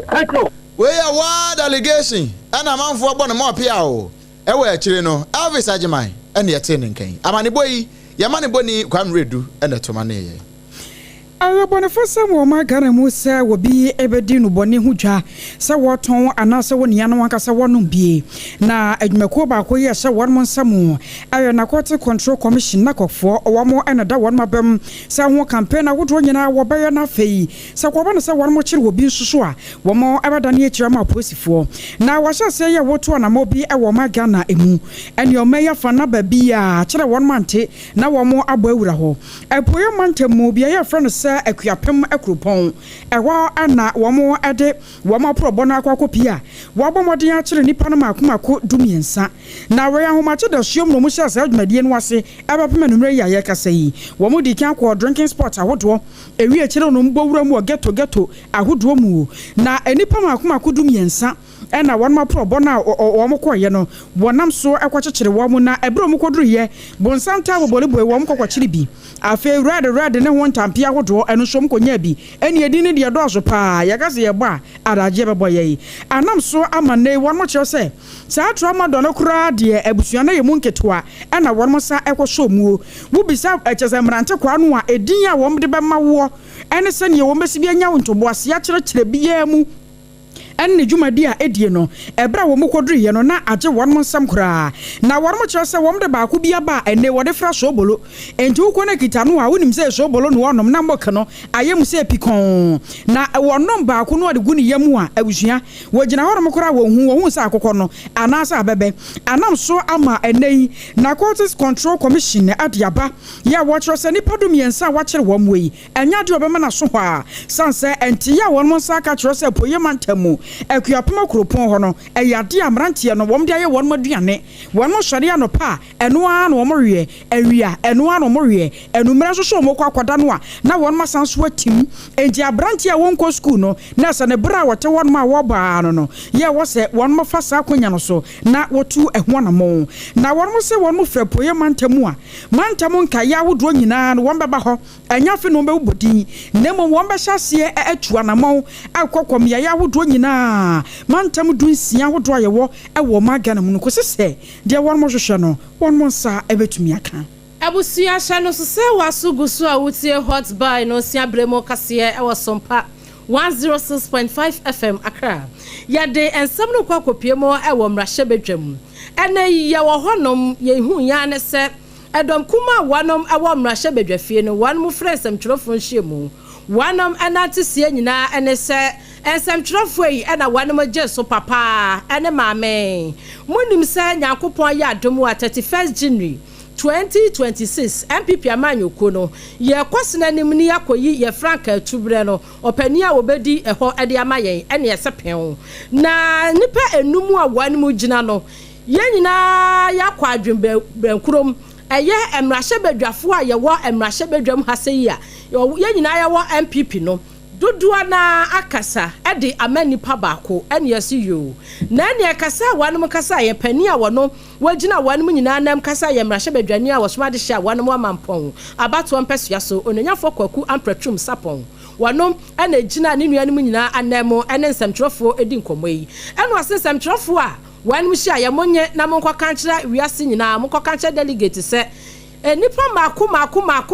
O: thank you
A: we are ward allegation ana manfo agbo na mo pia o e we akire no Elvis Agyemai ene yete ne nkan amane boyi yamane boni kwam redu ene to mane ye
F: Bonifasam wo magana mu se wo bi ebedi no bone hudwa se woton anase wo nia no ankasa wono bie na adwumako ba ko ye hye won monsamu ayo na court control commission na kofo wo mo enada won mabam se ho campaign awodo nyina wo beye na fei se ko bane se won mo kire wo bi nsusu a wo mo ebada ne akira ma posifo na wo hye se ye woto na mo bi e wo magana emu ene o meya fa na ba bi a kire won mante na wo mo abo awura ho epoye mantemu bia ye fra no akuapem akropon ewa ana womo ede womo probona akwakopi wo bomodin a kire nipa no makomako dumiensa na we ahomache da hyiom no mo hye asa adwumadie no ase abapem anumre ya ye kasa yi womo di kan ko drinking spot ahodo ewi akire no mbowura mu geto ahodo mu na enipa makomako dumiensa ena wonma probona womo koye no wonam so ekwakyekere womo na ebro mo koduru ye bonsanta boboleboy womo kokwakire bi afi red ne ho ntampia ahodo eno som konya bi eni edi ne de dozo pa yagase ye ba adaje bebo ye anam so amane wonmo kire se sa trauma do no kura de abusuana ye munketwa ena wonmo sa ekwoso mu wo bisa echese mrante kwa no a edin a wom de be mawo ene se ne wom besi bi anya wontobo ase a kire biya mu enne dwumadi a edie no ebra wo mokoduru ye no na age won monsam kura na won mo kire se wom de ba ko bia ba enne wo de fra sobolo enti wo kona kita no a wonim se sobolo no wonom na mboka no ayem se pikon na wonom ba ko no de guni yamu a abusua wo gina horo mo kura wo hu se akokọ no anasa abebe anam so ama ennei na Quality Control Commission adiaba ya wo kire se ni padum yensa wa kire wo mwe enya de obema na so ho a sanse enti ya won monsa ka kire se poye mantamu akuapem akropon ho no eyade amrantie no wom de aye won maduane won mo hware anopa eno a no wom hwe awia eno a no mo hwe enumra so so mo kwakwada no a na won masanso atim enti abrantie won ko school no na se ne bra wote won ma wo ba no ye wo se won mo fa sa konya no so na wotu ehwo na mo na won mo se won mo fa poye mantamu a mantamu nka ya wodo nyina no won beba ho anya fe no be ubodi nemo won be hyase atua na mo akokom ya wodo nyina mantam dunsia hodo ayewo ewo magana mu ko sese de won mo hwehwe no won mo nsa ebetumi aka
H: abusia hye no se wasugusu a wutie hot buy no sia bremo kase ewo SOMPA 106.5 FM Accra yade ensam no kwakopie mo ewo mrahye bedwam ene ye wo honom ye hu ya ne se edom kuma wanom ewo mrahye bedwafie no wan mu frensam twrofo nhyiemu wanom anate sie nyina ene se ensam twrofo yi ena wanom jeso papa ene maame munim se nyankopon ya adom wa 31st January 2026 MPP amanyoko no ye kwasena nim ni yakoyi ye Franka tubre no opani a obedi eho ede amayen ene yesepen na nipa enumu a wanom gina no ye nyina yakwa adwembe brankurom eye emrahye bedwafo a ye wo emrahye bedwam haseyi a ye nyina ye wo MPP no dodua na akasa ede amanipa baako ene yesi yo na ene akasa wanum kasa ye pani a wono wagina wanum nyina nam kasa ye mrahye bedwani a wosoma de hye wanum amampon abato mpesua so onanyafo kwaku ampratwum sapon wanom ene gina ne nuanum nyina anamo ene nsamtwofo edi nkomoyi ene wasensamtwofo a wanum hye ye monye na monko kankyera wiase nyina monko kankyera delegate se enipa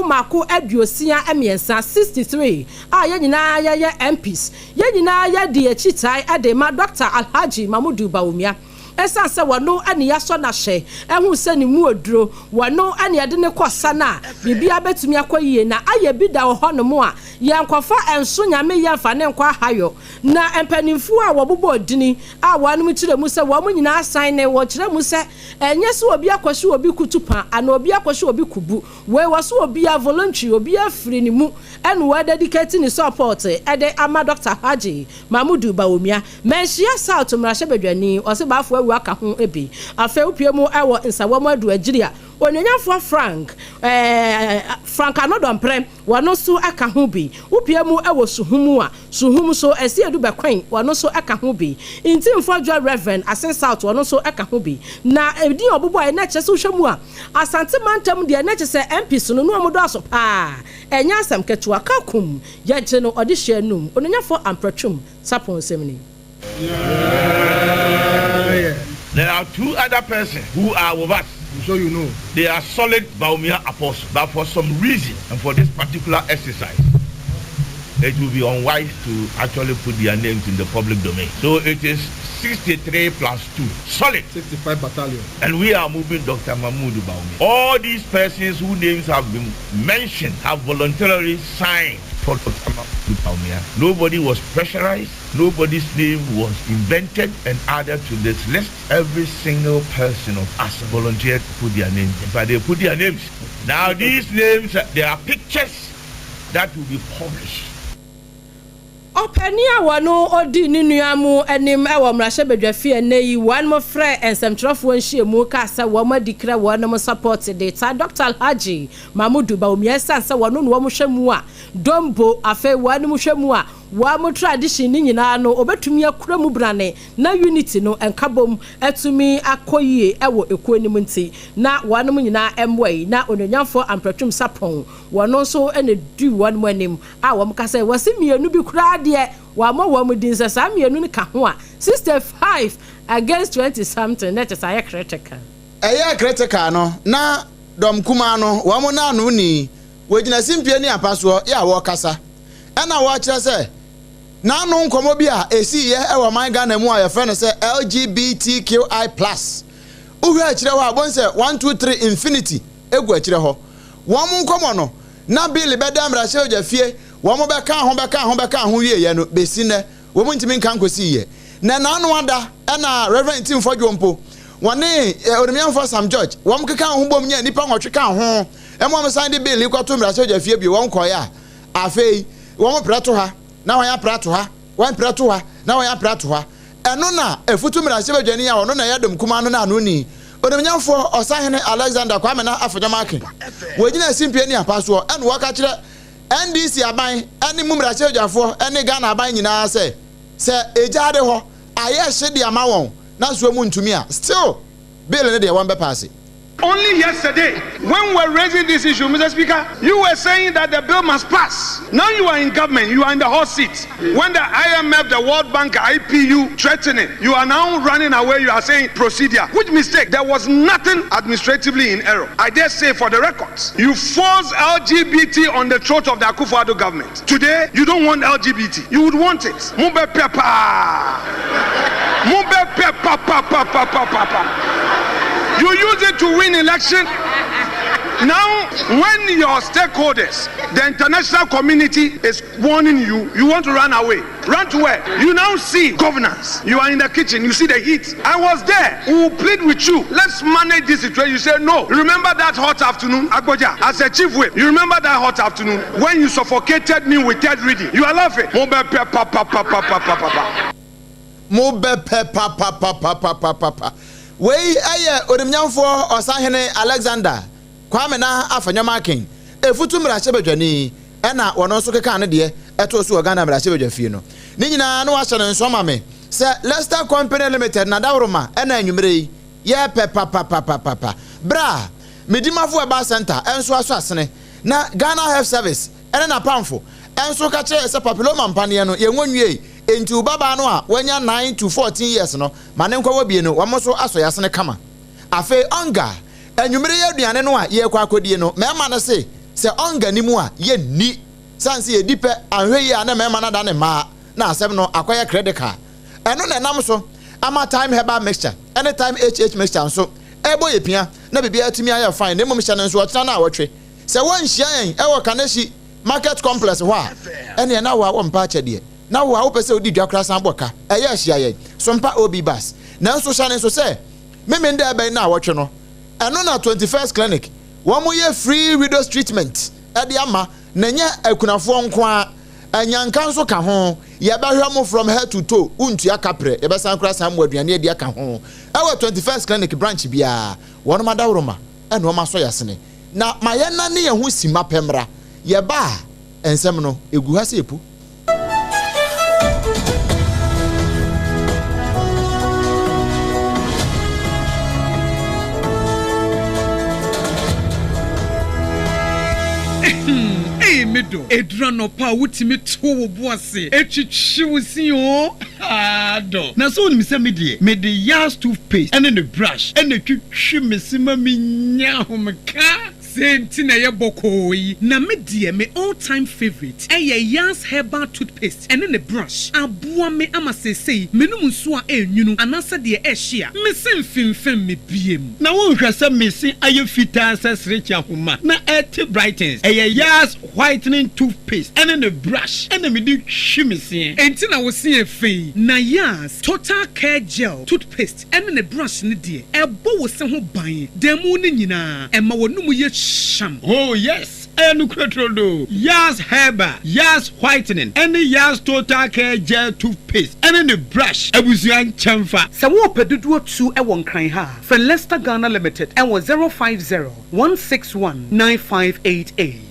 H: mako aduosia emiensa 63 ye nyina ye MPs ye nyina ye de achitai adema Dr. Alhaji Mamudu Bawumia esa se wono ani yaso na hye ehu se ni mu oduro wono ani ade ne kosa na bibia betumi akoyie na aye bi da ho no mo a yankofa enso nyame yamfa ne nkwa hayo na empanimfu a wobobo odini a wanum kire mu se wo mu nyina asan ne wo kire mu se enye se obi akwhye obi kutupa ana obi akwhye obi kubu we wo se obi a voluntary obi afiri ni mu ene wo dedicate ni support ede ama Dr. Haji Mamudu Bawumia menhia South mrahye bedwani o se bafo aka ho ebi afa upiemu ewo nsawom adu agiria onanyafo Frank anodomprem wano so aka ho bi upiemu ewo suhum so esi edu bekwen wano so aka ho bi intimfo jo Reverend Asen South wano so aka ho bi na edi obobo e na kyese hwemu a asante mantam de na kyese MP so no omodo aso pa enya asam ketua kakum ye gye no odi hye num onanyafo ampratwum sapon semni.
P: There are two other persons who are with us. So you know. They are solid Bawumia apostles. But for some reason and for this particular exercise, it will be unwise to actually put their names in the public domain. So it is 63 plus 2, solid.
Q: 65 battalion.
P: And we are moving Dr. Mahmoud Baumi. All these persons whose names have been mentioned have voluntarily signed for Dr. Mahmoud Baumi. Nobody was pressurized. Nobody's name was invented and added to this list. Every single person of us volunteered to put their names. But they put their names. Now these names, there are pictures that will be published.
H: Openia wano odi ni nuamu enim ewo mrahye bedwafi eneyi one mo frɛ ensemtrofo nhyiemu ka sɛ wo ma dikra wo na mo support data Dr. Alhaji Mahmoud Baumi sanse wono no mo hwemu a dombo afa wo na mo hwemu a wa mo tradition ni nyina no obetumi akura mu brane na unity no enkabom etumi akoyie ewo ekonim nti na wono mo nyina emwai na ononyamfo ampratwum sapon wono so ene du wono mo anim a wo mo ka sɛ wase mienu bi kura de wa mo wo mo din sɛ sa mienu ne ka ho a 65 against 20 something net is a critical
A: critical no na dom kuma no wo mo na no ni wogina simpie ni apaso ya wo kasa ena wo kire sɛ na no nkomo bi a esi ye e wo man Ghana mu a ye frɛ no sɛ LGBTQI+ uwe akire ho abon sɛ 1 2 3 infinity egu akire ho wo mo nkomo no na bill bedam rahye ojafie wo mo beka ho wie ye no besi ne wo mo ntimi nkan kosi ye na no ada na Reverend Tim Fodwompo wone Orimianfo Sam George wo mo keka ho bom nya nipa nwotwe ka ho e mo san de bill ikoto rahye ojafie bi wo nkoya afei wo mo preto ha na wan ya prato ha wan prato ha na wan ya prato ha eno na efutu mrahye badwani ya wono na yadom kuma no na no ni Orimianfo Osahene Alexander Kwame na afodwamake wogina simpie ni apaso eno waka kire NDC aban ene mumrahye badwafo ene Ghana aban nyina se ejade ho aye hye de ama won na so mu ntumi a still bill ne de wan be pass.
M: Only yesterday, when we were raising this issue, Mr. Speaker, you were saying that the bill must pass. Now you are in government, you are in the hot seat. When the IMF, the World Bank, IPU threatening, you are now running away, you are saying procedure. Which mistake? There was nothing administratively in error. I dare say for the records, you forced LGBT on the throat of the Akufo-Addo government. Today, you don't want LGBT. You would want it. Mube pepa. Mube pepa papa. You use it to win election. Now, when your stakeholders, the international community is warning you, you want to run away. Run to where? You now see governance. You are in the kitchen. You see the heat. I was there. We will plead with you. Let's manage this situation. You say no. Remember that hot afternoon, Agboja, as a chief whip. You remember that hot afternoon when you suffocated me with third reading. You are laughing. Mobe pe pa pa pa pa pa pa pa.
A: Mobe pe pa pa pa pa pa pa pa pa. Wei aye Orimianfo Osahene Alexander Kwame na afanyamaken efutu mrahye badwani ena wono so keka ne de eto so Ghana mrahye badwafie no ni nyina no wahye ne nso mame se Leicester Company Limited na dawroma ena anwumre yi ye pe pa pa pa pa pa bra medimafo eba center enso aso asene na Ghana Health Service ena na pamfo enso ka kire se papilloma mpane no ye nwonwie enti ubaba no a wanya 9 to 14 years no mane nkwa wabie no wamoso aso yasene kama afe onga anwumre ye aduane no a ye kwa akodie no mema ne se onga ni mu a ye ni sanse ye dipe anhwe ye ana mema na da ne ma na asem no akoye credit card eno na nam so ama time herbal mixture anytime HH mixture so ebo ye pia na bibia atimi aye fine na mom hye ne so otena na awotwe se won hia yen ewo kaneshi market complex ho a ene na wo mpa chede na wo a pese odi dwakra san boka eye ahia ye sompa obi bus na so hya ne so se memende abai na awotwe no eno na 21st clinic wo mo ye free widows treatment e de ama na nya akunafo nko a anyanka nso ka ho ye bahwa mo from head to toe untu akapre ye besan kra san mo aduane e de aka ho e wo 21st clinic branch bia wono madawroma eno ma so yasene na mayena ne ye ho sima pemra ye ba ensem no egu ha se epu
R: Medo edrano pa wutimi to wo boase etwitwi wusi o ado na so ni se mede yas toothpaste ene ne brush ene twitwi mesima menya homka senti na ye bokoi na me die me all-time favorite Yas herbal toothpaste and then a brush aboa me ama sesei menum nso a enwunu anasa de ehia me semfimfem me biem
Q: na won hwese mesi aye fita sesrechi ahoma na eti brightens Yas whitening toothpaste and then a brush and me di hwimese
R: enti na wo se efei na Yas total care gel toothpaste and then a brush ne de ebo wo se ho ban demu ne nyina ema wonum ye sham.
Q: Oh yes, Enukratrodo, Yas Herbal, Yas Whitening, and the Yas Total Care Gel Toothpaste, and then the brush, Abusian Chamfa.
R: Sawo pedudu tu e won kan ha. For Leicester Ghana Limited, and was 050-161-9588.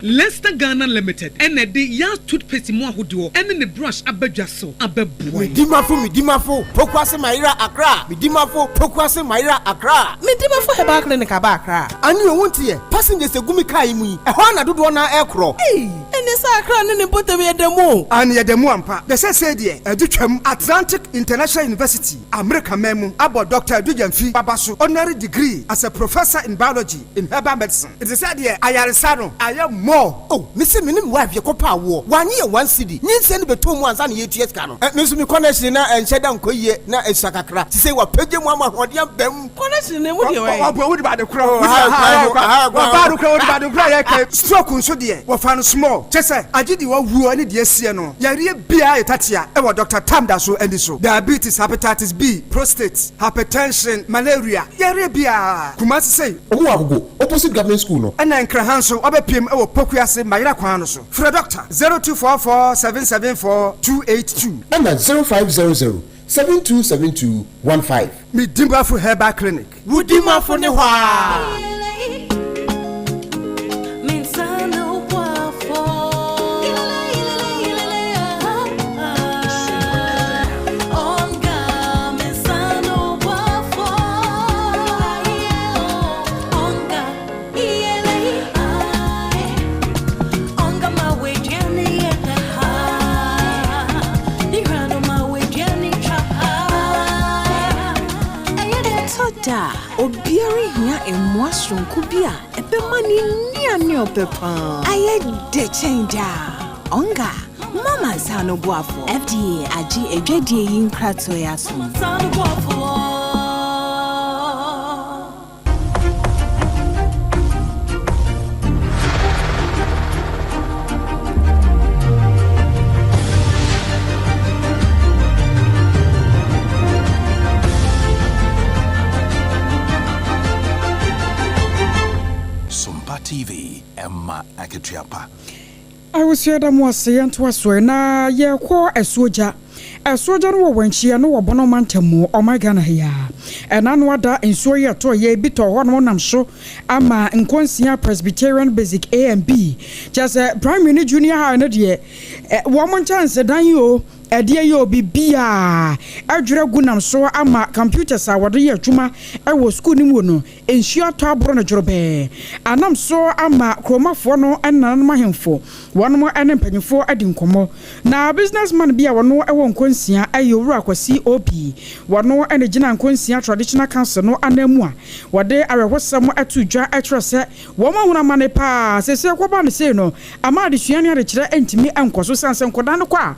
R: Leicester Ghana Limited, and the Yas toothpaste mo ahodo, and then the brush abedwaso abeboy.
S: Midimafo, Pokwase Maira Accra. Midimafo, Pokwase Maira Accra.
T: Midimafo Herbal Clinic Accra.
S: And you want here, passengers the gumi kaimu. A hona do na aircraft.
T: Hey, and this Accra nene bote we demo.
S: And ye demo ampa. The say there, Educhem Atlantic International University, America memo about Dr. Dujemfi Babasu honorary degree as a professor in biology in herbal medicine. It is said here, Ayarisano, I am more. Oh, Missy Minim wife, your copa war. 1 year, 1 city. Need send between 1 and 8 years. Cano. Miss me connection now and shut down Koye na a sakakra. To say what Peggy Mama or the bem connection. What about the crowd? About the cry. Stroke so dear. What found small. Just say, I did you who any dear Siano. Yari Bia Tatia. Ever Dr. Tamdaso and so. Diabetes, hepatitis B, prostate, hypertension, malaria. Yari Bia. Kumasi say, oh, opposite government school. And then Krahanso, Obepim, our Pokuase, Maira Kwanoso. For a doctor, 0244-774-282.
T: And 0500-727215.
S: Midimba for Herbal Clinic.
T: Woodima for Newa.
U: Obiari hia emwashron kubia epemani ni opepa aye de change onga mama sano boafo FDA AGYEIWA yinkrato yaso sano boafo.
V: TV Emma Aketiapa.
F: I was here that was saying to us when ye call a soldier no when she no bonomantemo or my Ghana here. And I know that in so ye to ye bit or one I'm sure ama inconsia Presbyterian basic A and B. Just a primary junior high and ye 1 more chance than you. Dear yo bibia adwira gunam so ama computers awode ye adwuma e wo school ni mu no ensua to abro no dworobe anam so ama kromafo no enan mahemfo wono mo ene mpanyfo adi nkomo na businessman bia wono e wo nkonsia ayo wura kwasi OP wono ene gina nkonsia traditional council no anamu a wode arehosam atu dwa etrose wo ma huna mane pa sese kwaba ne sei no ama de suani ade kire entimi enkoso sanse nkoda no kwa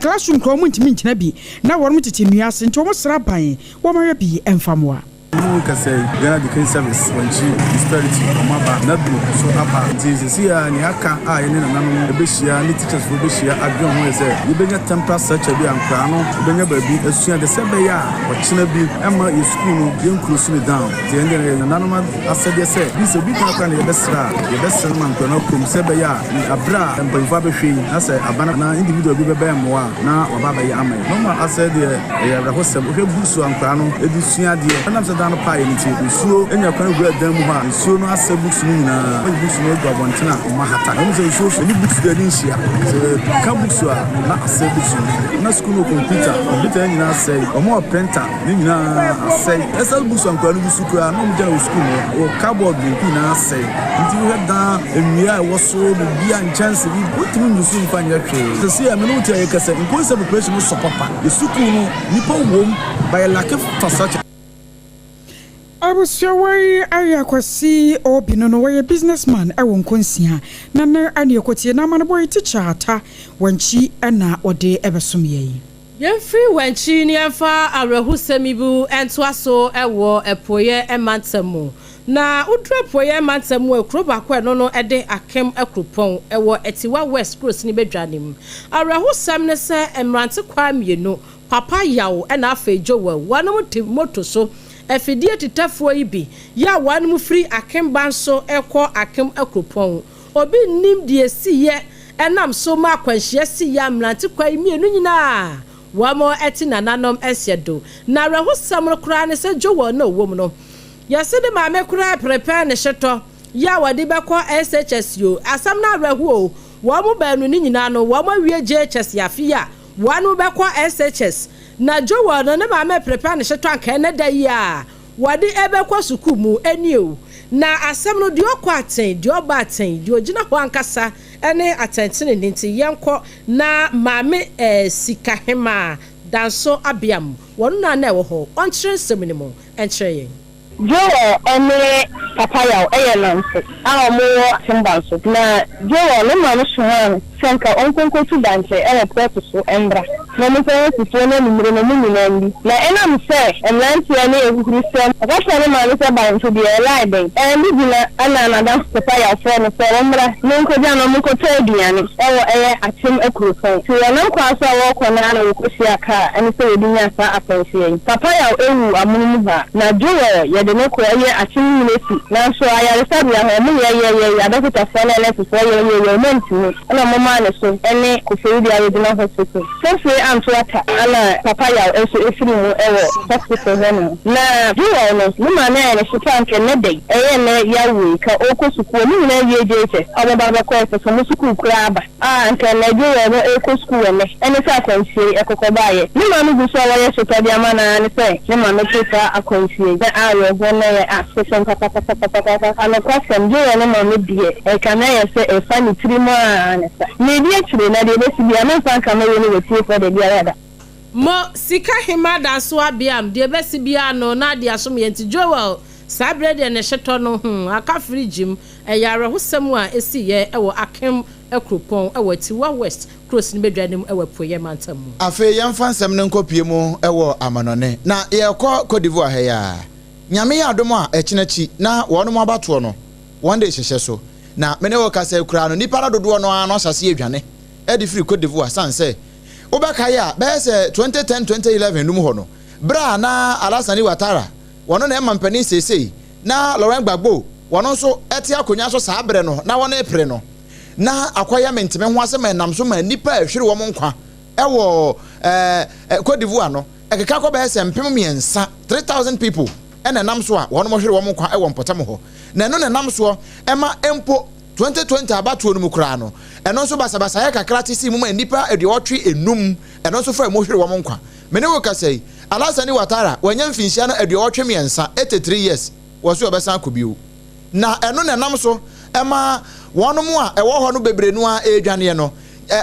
F: classroom kromo ntimi ntina bi na wono tete nuase nti wo sra ban wo ma bi enfamwa
W: no can say Ghana Decree Service when she disparity omaba na do so apa Jesus here ni aka yene na nanu ebehia ni teachers for behia adwon ho say you benya temper search bi ankra no benya baby asua de se be ya o china bi ema ye school no ye close me down the end na nanu ma asede say this obi kan kan ye besra man ko no kom se be ya abra empanfa be hwe na say abana na individual bi be mo na oba be ya amai no ma asede ye rahosem hwe busu ankra no edusua de na se no pie ni ti suo enya kwan gura dan mu ha suo no asa books ni na books no gwa bontina ma hata no se suo ni books de ni hia ka books na asa books na school no computer ni na say omo printer ni na say esa books an kwanu busu kura no mo jana school no o cardboard ni na say nti we da emia wo so bi an chance bi botimi nusu mfa nya hwe se ya me no tie kasa in concept operation so papa the school no nipa wo by lack of such
F: Abusawai ayakwasi obino no way businessman ewon konsia na na ane ekotie na man boy teacher ata wanchi na ode ebesomye
H: Yemfri wanchi ni amfa arehusemibu entwaso ewo epoye emantamu na udre poye emantamu ekro bakwa no no ede akem ekropon ewo etiwa west cross ni bedwanim arehusem ne se emrante kwa mienu papa yawo na afejowa wanom moto so efidie titafo ibi ya wanum free akemban so ekọ akem akropon obi nim die siye enam so ma kwanhia si ya mlante kwa mienu nyina wamo eti nananom esyedo na rahusam kra ne se jowo na owom no yase de ma me kra prepare ne hyeto ya wade bekọ SHSU asam na rahu o wamo banu ni nyina no wamo wie JHS yafia wanu bekọ SHS na jowo no ne ma me prepare ne hyeto anka ne da yi a wade ebekọ sukumu enio na asam no de okọ aten de oba aten de ogina ho ankasa ene atentene nti yenko na maame sika hema danso abiam wonu na ewo ho onkyere seminimo enkyere
B: Jowo ene papaya eyelanse awo simbanso na jowo no ma no suhan senka onkonko tu danse presso embra no me se si na numero no munandi na enam se emlanti ene ehurusem akasa no ma no se banso de elaiben bigina ana dan papaya fo no se embra no nkoja no mko tediane ewo atim ekurofon ti yana kwaso awo kona na wokosi aka ene se edinya sa apensie papaya ewu amunmu ba na jowo de no ko ye atim nesi na so ayare sabi ha mu ye adokita fele le so ye mentini na mama ne so ene ko fe di aye dina hospital so fe am to ata ala papaya eso efiri mu ewo hospital heno na duwo no ma na ne so tanke ne dey ne yawo ka okosuku mu na ye jeje abo baba ko so mu suku kura aba anka na duwo no ekosuku ne ene sa kwansie ekokobaye ni ma no guso wa ye so tadi amana ne se ne ma no pesa akwansie da ayo na asession papa ana kwasem je na ma me die kana ye se fani trimo anesa me die chire na de besi bia na fa kama ye ne wetie for de bia da
H: mo sika hima da so abiam de besi bia no na de asom ye nti joel sabre de ne hyeto no aka frigim eyare hosem a esi ye ewo akem ekropon ewo tiwa west cross ni bedwanim ewo poye mantamu
A: afi yemfa nsem ne nkopie mu ewo amanone na ye kọ kodivu ahya nyame ya adom a ekinechi na wonom abato no one day hyehye so na mene wo kasa kura no nipa dodo no ano asase edwane edi free Cote d'Ivoire sanse obaka ya be se 2010 2011 num ho no bra na Alasani Ouattara wono na emampani sesei na Laurent Gbagbo wono so eti akonya so saa bre no na wono epre no na akwaya mentime ho asema nam so ma nipa ehwere wo nkwa ewo Cote d'Ivoire no ekeka ko be se mpem miensa 3000 people ena nam so a wono mo hwere wo nkwa ewo mpotam ho na eno na nam so ema empo 2020 abatuo no kura no eno so basabasa ya kakra tisi mu nipa ediotwe enum eno so fa mo hwere wo nkwa mene wo kasai Alasani Ouattara wanya mfinsia no ediotwe miensa 83 years wo so obesan kobiu na eno na nam so ema wono mu a ewo ho no bebrenu a edwane no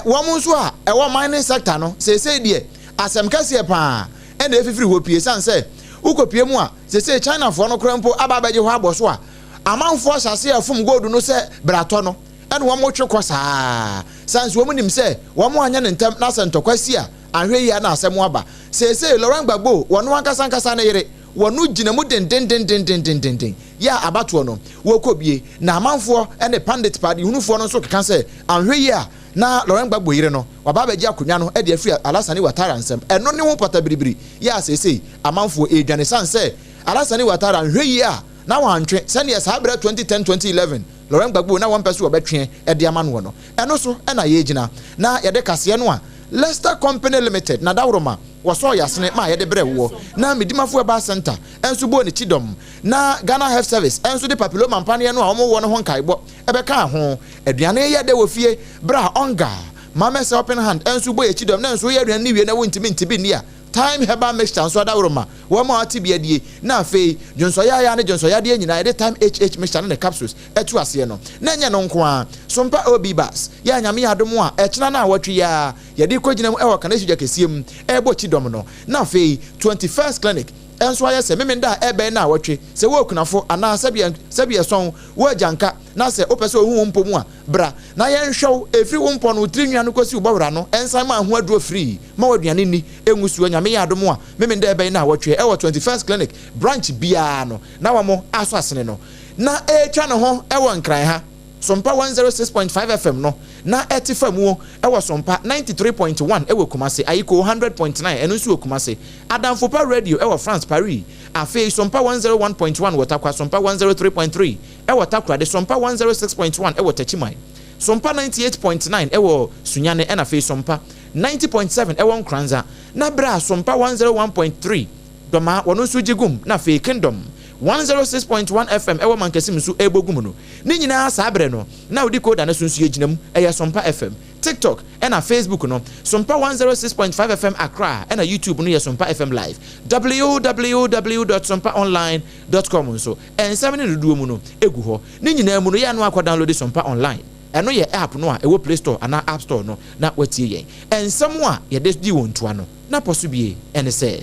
A: wo mu so a ewo mining sector no sesei de asem kase pa ena efifiri ho pie sanse ukopie mu a sesei China fo no krempo ababaje ho aboso a amanfo asase afum gold no se brato no ene wo mo twekọ saa sanse wo mu nim se wo mo anya ne ntem na sentokwasi a ahwe ya na asem aba sesei Laurent Gbagbo wono ankasa na yire wono gina mu den ya abato no wo kobie na amanfo ene pandit party hunufo no so keka se ahwe ya na Laurent Gbagbo yire no wababaje akonwa no e de afiri Alasani Ouattara nsem eno ne ho pata biribiri ya sesei amanfo edwane sanse Alasani Ouattara ahwe ya na wantwe sene ya sabra 2010 2011 Laurent Gbagbo na one person obetwe e de amano no eno so e na ye gina na ye de kase no a Leicester Company Limited na dawroma waso yasene ma ye de brewo na medimafo eba center enso bo ne chidom na Ghana Health Service enso de papilloma mpane no a omo wo no ho nkaibo ebeka ho aduane ye de wo fie bra onga mama se open hand enso bo ye chidom na enso ye aduane ni wie na wontibi ntibi ni a time heba mixture nso dawroma wo ma ati die na afei jonso ya ne jonso ya de nyina de time HH mixture na capsules etu ase no na nya no nko a sompa obi bas ya nyame adom a ekina na awatwe ya ye de kogina mu e wo kana suja kesiem e bo chidom no na afei 21st clinic enso aye se memenda ebe na awotwe se wo kunafo ana sabia son wo ajanka na se opese ohu mpomu a bra na ye nhwew efri wo mpo no trinwa no kosi ubawra no ensan ma ho aduro free ma waduane ni engusuo nyame ya adom a memenda ebe na awotwe e wo 21st clinic branch bia no na wamo aso asene no na etwa no ho e wo nkran ha SOMPA 106.5 FM no na etifam wo ewo SOMPA 93.1 ewo Kumase ayiko 100.9 eno nso Kumase Adamfopa radio ewo France Paris afi SOMPA 101.1 wotakwa SOMPA 103.3 ewo takrade SOMPA 106.1 ewo Techimai SOMPA 98.9 ewo Sunyane ena afi SOMPA 90.7 ewo Nkranza na bra SOMPA 101.3 doma wono nso jigum na afi Kingdom 106.1 FM ewo Mankesim su ebogum no ni nyina sa abre no na odi koda na sunsu eginam eye SOMPA FM TikTok na Facebook no SOMPA 106.5 FM Accra na YouTube no ye SOMPA FM live www.sompaonline.com so ensamene dudu mu no egu ho ni nyina mu no ye no akwa download SOMPA online eno ye app no a ewo Play Store ana App Store no na watie yen ensam a ye desdi wontoa no na posubie ene se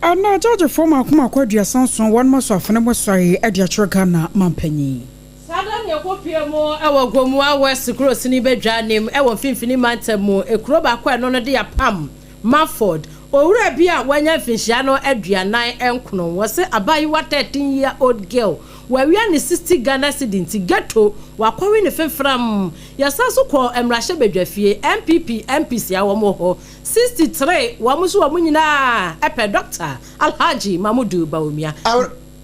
F: ana George former AKODIE sanson one maso afene mo sori e dia churga na mampanyi
H: sada ne kopie mo ewo gomua west cross ni bedwa nem ewo finfini mantemu ekuro ba kwa no no de ya pam Manford owura bia wanya finhia no aduanan enkono wo se AGYEIWA 13-year-old girl wawia ni 60 Ghana cedis ghetto wakwawe ne fefram yasaso ko emrahye bedwafie MPC ya wo mo ho 63 wamuso wa munyina epe Dr. Alhaji Mamudu Baumia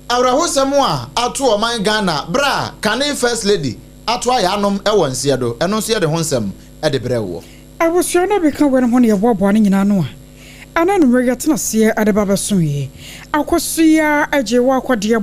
A: awrahosemu a ato oman Ghana bra kane first lady ato ayanom ewo nsia do eno nso ye de honsem e de brewo
F: awosua na beka were ho ne ye bobo ne nyina no a ana no regata na se ade baba sonye AKOSUA AGYEIWA AKODIE